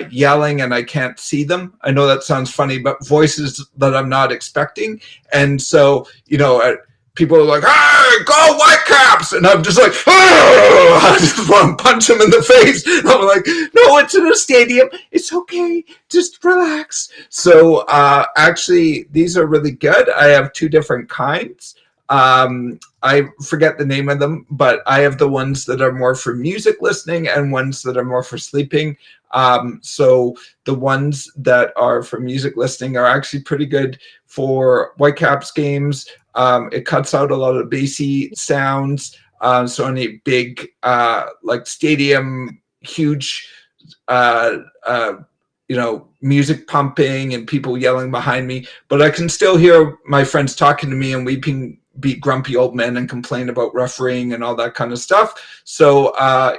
yelling and I can't see them. I know that sounds funny, but voices that I'm not expecting. And so, you know, people are like, "Hey, go Whitecaps!" And I'm just like, "Oh!" I just want to punch them in the face. I'm like, "No, it's in a stadium. It's okay. Just relax." So actually, these are really good. I have two different kinds. I forget the name of them, but I have the ones that are more for music listening and ones that are more for sleeping. So the ones that are for music listening are actually pretty good for Whitecaps games. It cuts out a lot of bassy sounds. So any big like stadium, huge you know, music pumping and people yelling behind me, but I can still hear my friends talking to me, and we can be grumpy old men and complain about refereeing and all that kind of stuff. So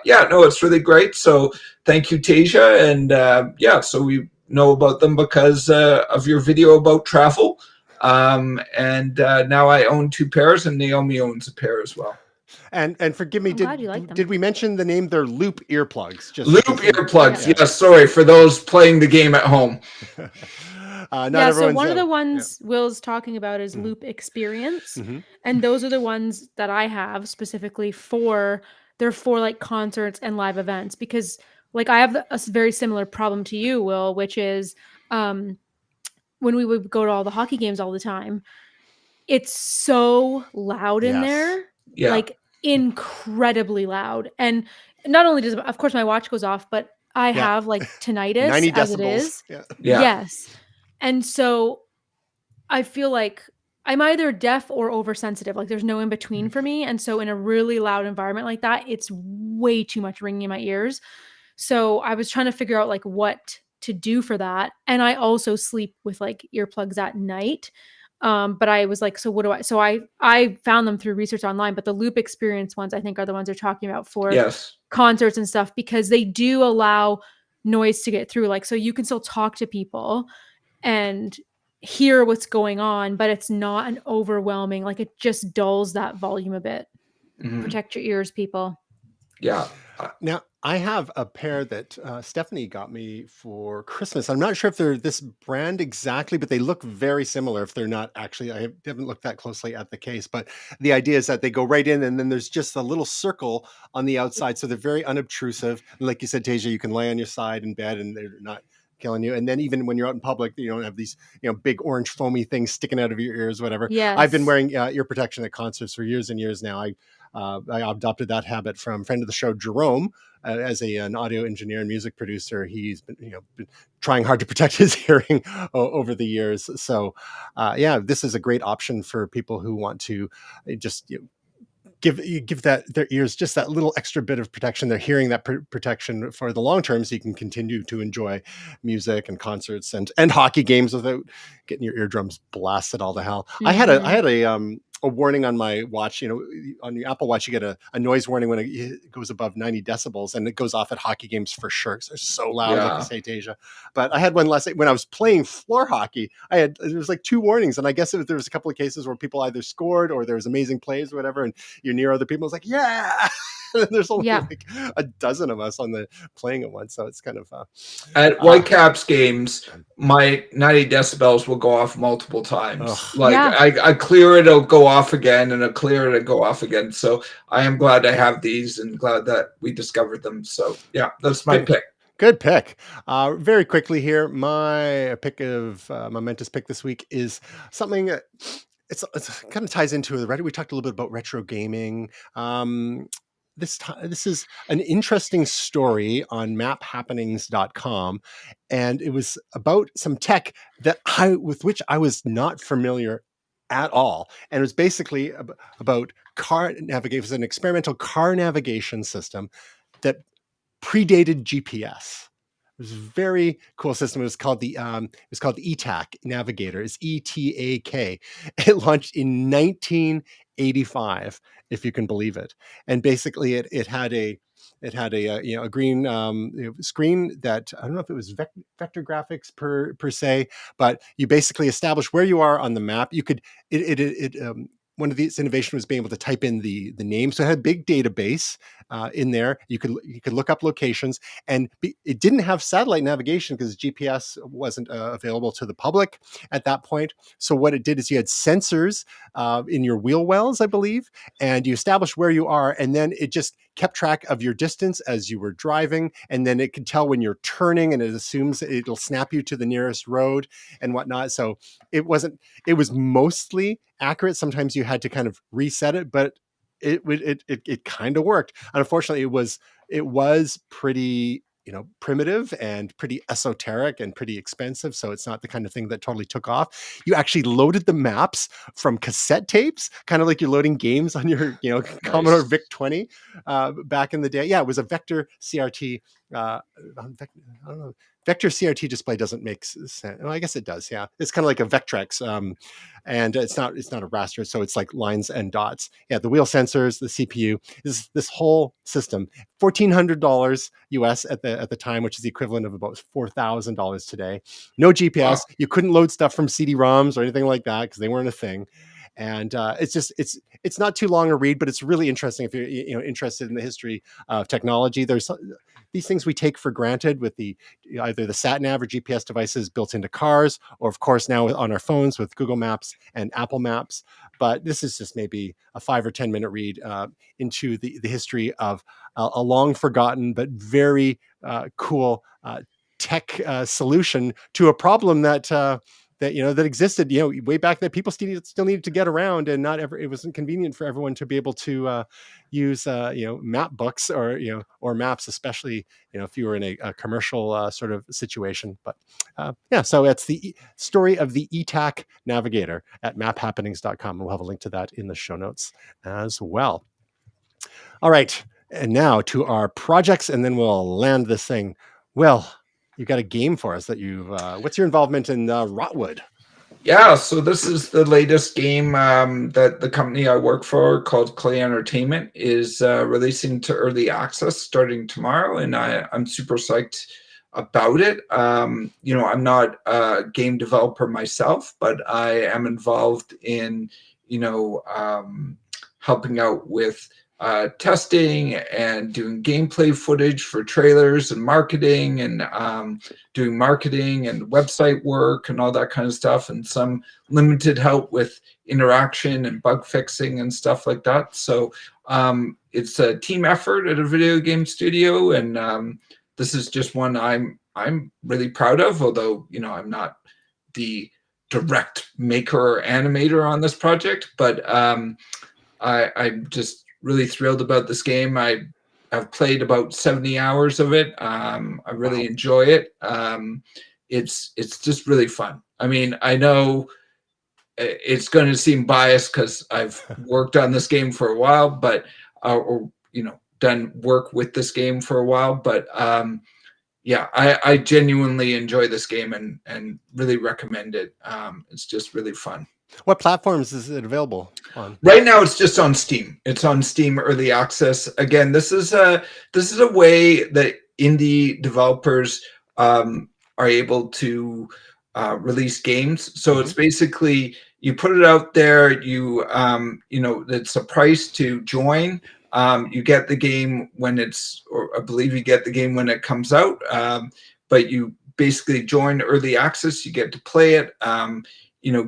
yeah, no, it's really great. So thank you, Tasia. And yeah, so we know about them because of your video about travel. And now I own two pairs, and Naomi owns a pair as well. And forgive me, did we mention the name? They're Loop earplugs. Loop earplugs. Yeah. Yes, sorry for those playing the game at home. So one of the ones Will's talking about is Loop Experience, and those are the ones that I have specifically for like concerts and live events, because like I have a very similar problem to you, Will, which is when we would go to all the hockey games all the time, it's so loud in there, like incredibly loud. And not only does, of course, my watch goes off, but I have like tinnitus 90 as decibels. it is. Yeah. Yes. And so I feel like I'm either deaf or oversensitive. Like there's no in between for me. And so in a really loud environment like that, it's way too much ringing in my ears. So I was trying to figure out like what to do for that. And I also sleep with like earplugs at night. But I was like, so what do I, so I found them through research online, but the Loop Experience ones, I think, are the ones they're talking about for concerts and stuff, because they do allow noise to get through. Like, so you can still talk to people and hear what's going on, but it's not an overwhelming, like it just dulls that volume a bit. Protect your ears, people. Yeah. Now, I have a pair that Stephanie got me for Christmas. I'm not sure if they're this brand exactly, but they look very similar. If they're not actually, I haven't looked that closely at the case, but the idea is that they go right in and then there's just a little circle on the outside. So they're very unobtrusive. And like you said, Tasia, you can lay on your side in bed and they're not killing you. And then even when you're out in public, you don't have these, you know, big orange foamy things sticking out of your ears, whatever. Yes. I've been wearing ear protection at concerts for years and years now. I adopted that habit from a friend of the show, Jerome, as an audio engineer and music producer. He's been, been trying hard to protect his hearing over the years. So, yeah, this is a great option for people who want to just give that their ears just that little extra bit of protection. They're hearing that protection for the long term, so you can continue to enjoy music and concerts and hockey games without getting your eardrums blasted all to hell. I had a a warning on my watch. On your Apple Watch, you get a noise warning when it goes above 90 decibels, and it goes off at hockey games for sure because they're so loud, like you say, Tasia. But I had one last night when I was playing floor hockey. There was like 2 warnings, and I guess there was a couple of cases where people either scored or there was amazing plays or whatever, and you're near other people. It's like, yeah. And there's only like a dozen of us on the playing at once, so it's kind of at Whitecaps games. My 90 decibels will go off multiple times. I clear it, it'll go off again, and I'll clear it, it'll go off again. So I am glad I have these and glad that we discovered them. So yeah, that's my pick. Good pick. Very quickly here, my pick of momentous pick this week is something that it's kind of ties into the Reddit. We talked a little bit about retro gaming. This is an interesting story on maphappenings.com, and it was about some tech with which I was not familiar at all. And it was basically about car navigation. It was an experimental car navigation system that predated GPS. It was a very cool system. It was called the ETAK Navigator. It's ETAK. It launched in 1985, if you can believe it. And basically, it had a green screen that, I don't know if it was vector graphics per se, but you basically establish where you are on the map. You could one of its innovation was being able to type in the name. So it had a big database in there. You could look up locations, and it didn't have satellite navigation because GPS wasn't available to the public at that point. So what it did is you had sensors in your wheel wells, I believe, and you established where you are, and then it just kept track of your distance as you were driving, and then it could tell when you're turning, and it assumes it'll snap you to the nearest road and whatnot. So it was mostly accurate. Sometimes you had to kind of reset it, but it kind of worked. Unfortunately, it was pretty primitive and pretty esoteric and pretty expensive. So it's not the kind of thing that totally took off. You actually loaded the maps from cassette tapes, kind of like you're loading games on your Commodore VIC-20 back in the day. Yeah, it was a vector CRT. I don't know. Vector CRT display doesn't make sense. Well, I guess it does. Yeah, it's kind of like a Vectrex, and it's not a raster, so it's like lines and dots. Yeah, the wheel sensors, the CPU, this whole system, $1,400 US at the time, which is the equivalent of about $4,000 today. No GPS. Wow. You couldn't load stuff from CD-ROMs or anything like that because they weren't a thing. And it's not too long a read, but it's really interesting if you're interested in the history of technology. There's these things we take for granted with either the sat nav or GPS devices built into cars, or of course now on our phones with Google Maps and Apple Maps. But this is just maybe a 5 or 10 minute read into the history of a long forgotten but very cool tech solution to a problem that existed, way back then. People still needed to get around, and it wasn't convenient for everyone to be able to use, map books or maps, especially, if you were in a commercial sort of situation. But so it's the story of the ETAK Navigator at maphappenings.com. We'll have a link to that in the show notes as well. All right. And now to our projects, and then we'll land this thing. Well, you got a game for us that what's your involvement in Rotwood? Yeah, so this is the latest game that the company I work for, called Clay Entertainment, is releasing to early access starting tomorrow, and I'm super psyched about it. I'm not a game developer myself, but I am involved in helping out with testing and doing gameplay footage for trailers and marketing, and doing marketing and website work and all that kind of stuff, and some limited help with interaction and bug fixing and stuff like that. So it's a team effort at a video game studio, and this is just one I'm really proud of, although I'm not the direct maker or animator on this project, but I'm just really thrilled about this game. I've played about 70 hours of it. I really enjoy it. It's just really fun. I mean, I know it's going to seem biased because I've worked on this game for a while, but done work with this game for a while. But I genuinely enjoy this game and really recommend it. It's just really fun. What platforms is it available on? Right now, it's just on Steam. It's on Steam Early Access. Again, this is a way that indie developers are able to release games. So it's basically you put it out there. You it's a price to join. You get the game when or I believe you get the game when it comes out. But you basically join Early Access. You get to play it.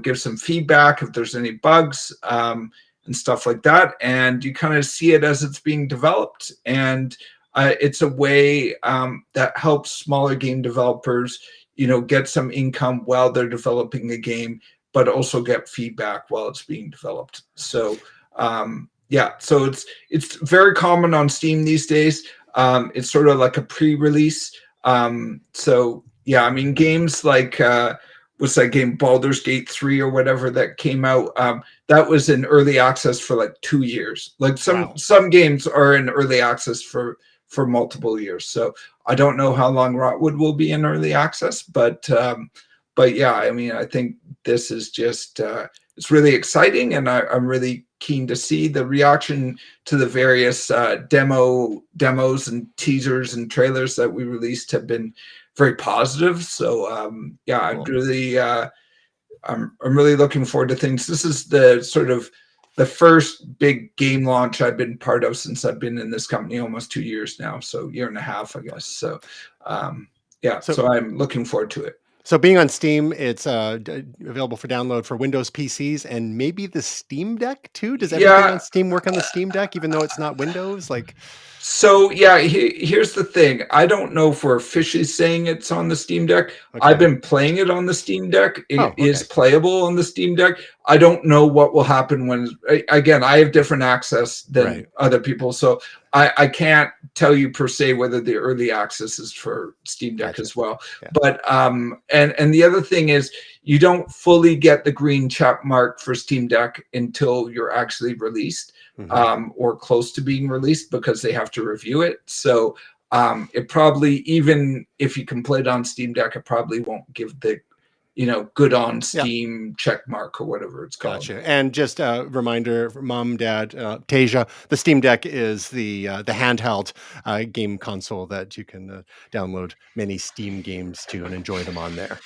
Give some feedback if there's any bugs. And stuff like that, and you kind of see it as it's being developed, and it's a way that helps smaller game developers, get some income while they're developing the game, but also get feedback while it's being developed. So so it's very common on Steam these days. It's sort of like a pre-release. Games like what's that game, Baldur's Gate 3 or whatever that came out, that was in early access for like 2 years. Like some games are in early access for multiple years. So I don't know how long Rotwood will be in early access, but yeah, I think this is just it's really exciting, and I'm really keen to see the reaction to the various demos and teasers and trailers that we released have been very positive. So cool. I'm really looking forward to things. This is the sort of the first big game launch I've been part of since I've been in this company almost 2 years now. So year and a half, I guess. So so I'm looking forward to it. So being on Steam, it's available for download for Windows PCs and maybe the Steam Deck too. Does everything on Steam work on the Steam Deck, even though it's not Windows? So here's the thing. I don't know if we're officially saying it's on the Steam Deck. Okay. I've been playing it on the Steam Deck. It is playable on the Steam Deck. I don't know what will happen when, again, I have different access than other people. So I can't tell you per se whether the early access is for Steam Deck as well. Yeah. But and the other thing is, you don't fully get the green check mark for Steam Deck until you're actually released. Or close to being released, because they have to review it. So it probably, even if you can play it on Steam Deck, it probably won't give the good on Steam check mark or whatever it's called. Gotcha. And just a reminder for Mom, Dad, Tasia, the Steam Deck is the handheld game console that you can download many Steam games to and enjoy them on there.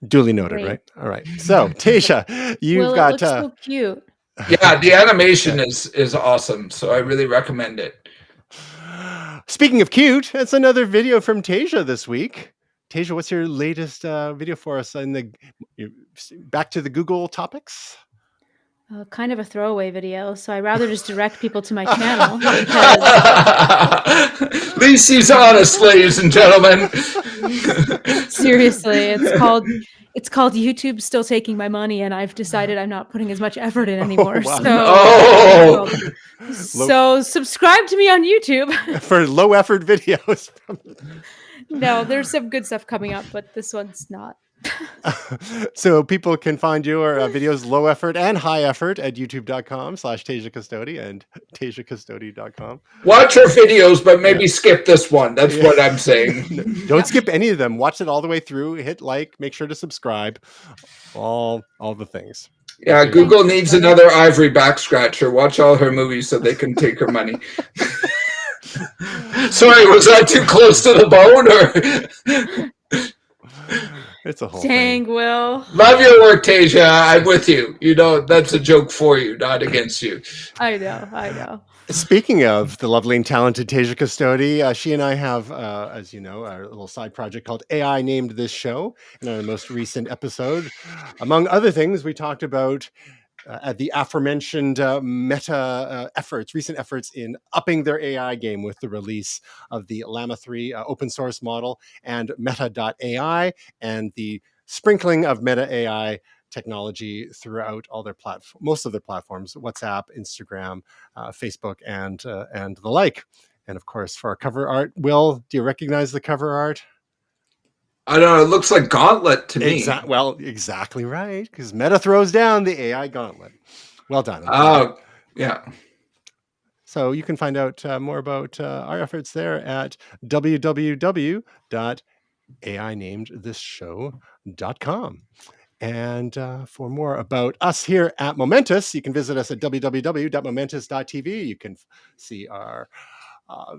Duly noted. Great. Right? All right. So Tasia, you've got... it looks so cute. Yeah, the animation is awesome, so I really recommend it. Speaking of cute, that's another video from Tasia this week. Tasia, what's your latest video for us back to the Google topics? Kind of a throwaway video, so I'd rather just direct people to my channel. At least he's honest, ladies and gentlemen. Seriously, it's called YouTube Still Taking My Money, and I've decided I'm not putting as much effort in anymore. Wow. So subscribe to me on YouTube for low effort videos. No, there's some good stuff coming up, but this one's not. So people can find your videos low effort and high effort at youtube.com/Tasia Custodi and TasiaCustodi.com. Watch our videos, but maybe skip this one. That's what I'm saying. Don't skip any of them. Watch it all the way through. Hit like, make sure to subscribe. All the things. Yeah, Google needs another ivory back scratcher. Watch all her movies so they can take her money. Sorry, was I too close to the bone? It's a whole thing. Will. Love your work, Tasia. I'm with you. That's a joke for you, not against you. I know. Speaking of the lovely and talented Tasia Custodi, she and I have, as you know, our little side project called AI Named This Show. In our most recent episode, among other things, we talked about the aforementioned Meta recent efforts in upping their AI game with the release of the Llama 3 open source model and Meta.ai, and the sprinkling of Meta AI technology throughout all their most of their platforms: WhatsApp, Instagram, Facebook, and the like. And of course, for our cover art, Will, do you recognize the cover art? I don't know. It looks like Gauntlet to me. Exactly right, because Meta throws down the AI Gauntlet. Well done. Oh, yeah. So you can find out more about our efforts there at www.ainamedthisshow.com. And for more about us here at Momentous, you can visit us at www.momentous.tv. You can see our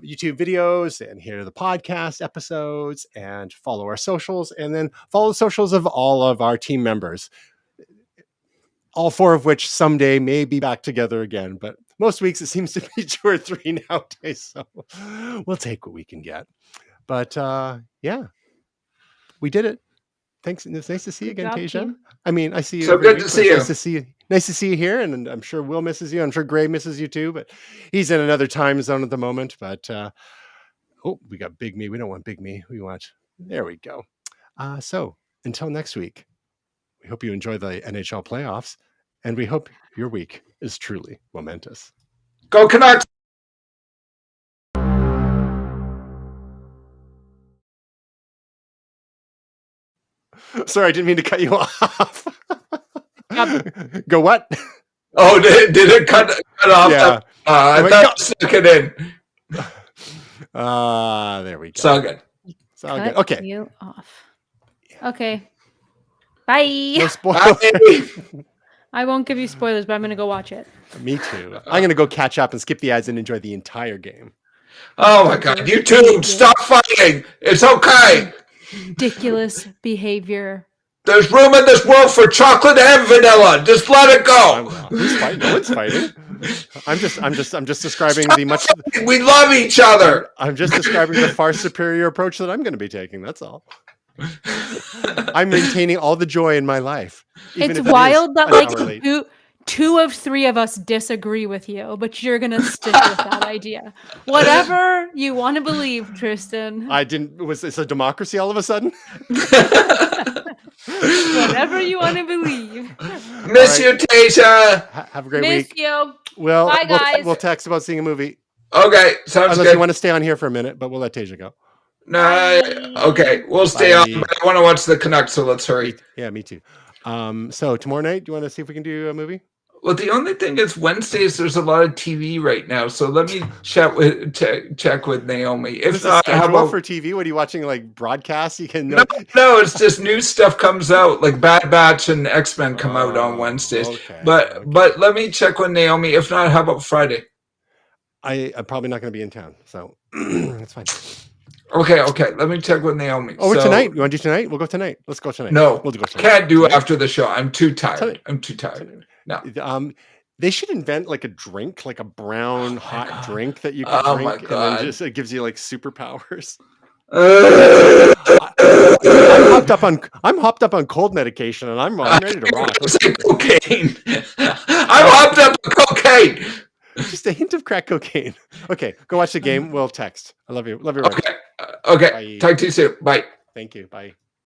YouTube videos and hear the podcast episodes and follow our socials, and then follow the socials of all of our team members. All 4 of which someday may be back together again, but most weeks it seems to be 2 or 3 nowadays. So we'll take what we can get. But yeah, we did it. Thanks. It's nice to see you again, job, Tasia. team. I mean, I see you So every good week. to But see it's you. nice to see you. Nice to see you here, and I'm sure Will misses you. I'm sure Gray misses you too, but he's in another time zone at the moment. But oh, we got Big Me. We don't want Big Me. We want. There we go. So until next week, we hope you enjoy the NHL playoffs, and we hope your week is truly momentous. Go Canucks! Sorry, I didn't mean to cut you off. Go what? Oh, did it cut off? Yeah. I thought you stuck it in. There we go. So good. So good. Okay. You off. Okay. Bye. No spoilers. I won't give you spoilers, but I'm gonna go watch it. Me too. I'm gonna go catch up and skip the ads and enjoy the entire game. Oh my God! YouTube, stop fighting. It's okay. Ridiculous behavior. There's room in this world for chocolate and vanilla. Just let it go. Who's fighting? No one's fighting. I'm just describing the much. We love each other. I'm just describing the far superior approach that I'm going to be taking. That's all. I'm maintaining all the joy in my life. It's wild that like two of 3 of us disagree with you, but you're gonna stick with that idea. Whatever you want to believe, Tristan. I didn't. Was this a democracy all of a sudden? Whatever you want to believe. Miss you, Tasia. Have a great Miss week. you. Well, bye, guys. We'll text about seeing a movie. Okay, sounds Unless good. you want to stay on here for a minute, but we'll let Tasia go. No, okay, we'll stay on. But I want to watch the Canucks, so let's hurry. Yeah, me too. So tomorrow night, do you want to see if we can do a movie? Well, the only thing is Wednesdays there's a lot of TV right now, so let me check with Naomi. If not, how about for TV? What are you watching? Like broadcasts? You can no, it's just new stuff comes out. Like Bad Batch and X-Men come out on Wednesdays. Okay, but let me check with Naomi. If not, how about Friday? I'm probably not going to be in town, so that's fine. Okay. Let me check with Naomi. Oh, tonight? You want to do tonight? We'll go tonight. Let's go tonight. No, we'll go tonight. Can't do after the show. I'm too tired. I'm too tired. No. They should invent like a drink, like a brown hot drink that you can drink, and then just it gives you like superpowers. I'm hopped up on cold medication, and I'm ready to rock. Cocaine. I'm hopped up on cocaine. Just a hint of crack cocaine. Okay, go watch the game. We'll text. I love you. Love you. Okay. Talk to you soon. Bye. Thank you. Bye.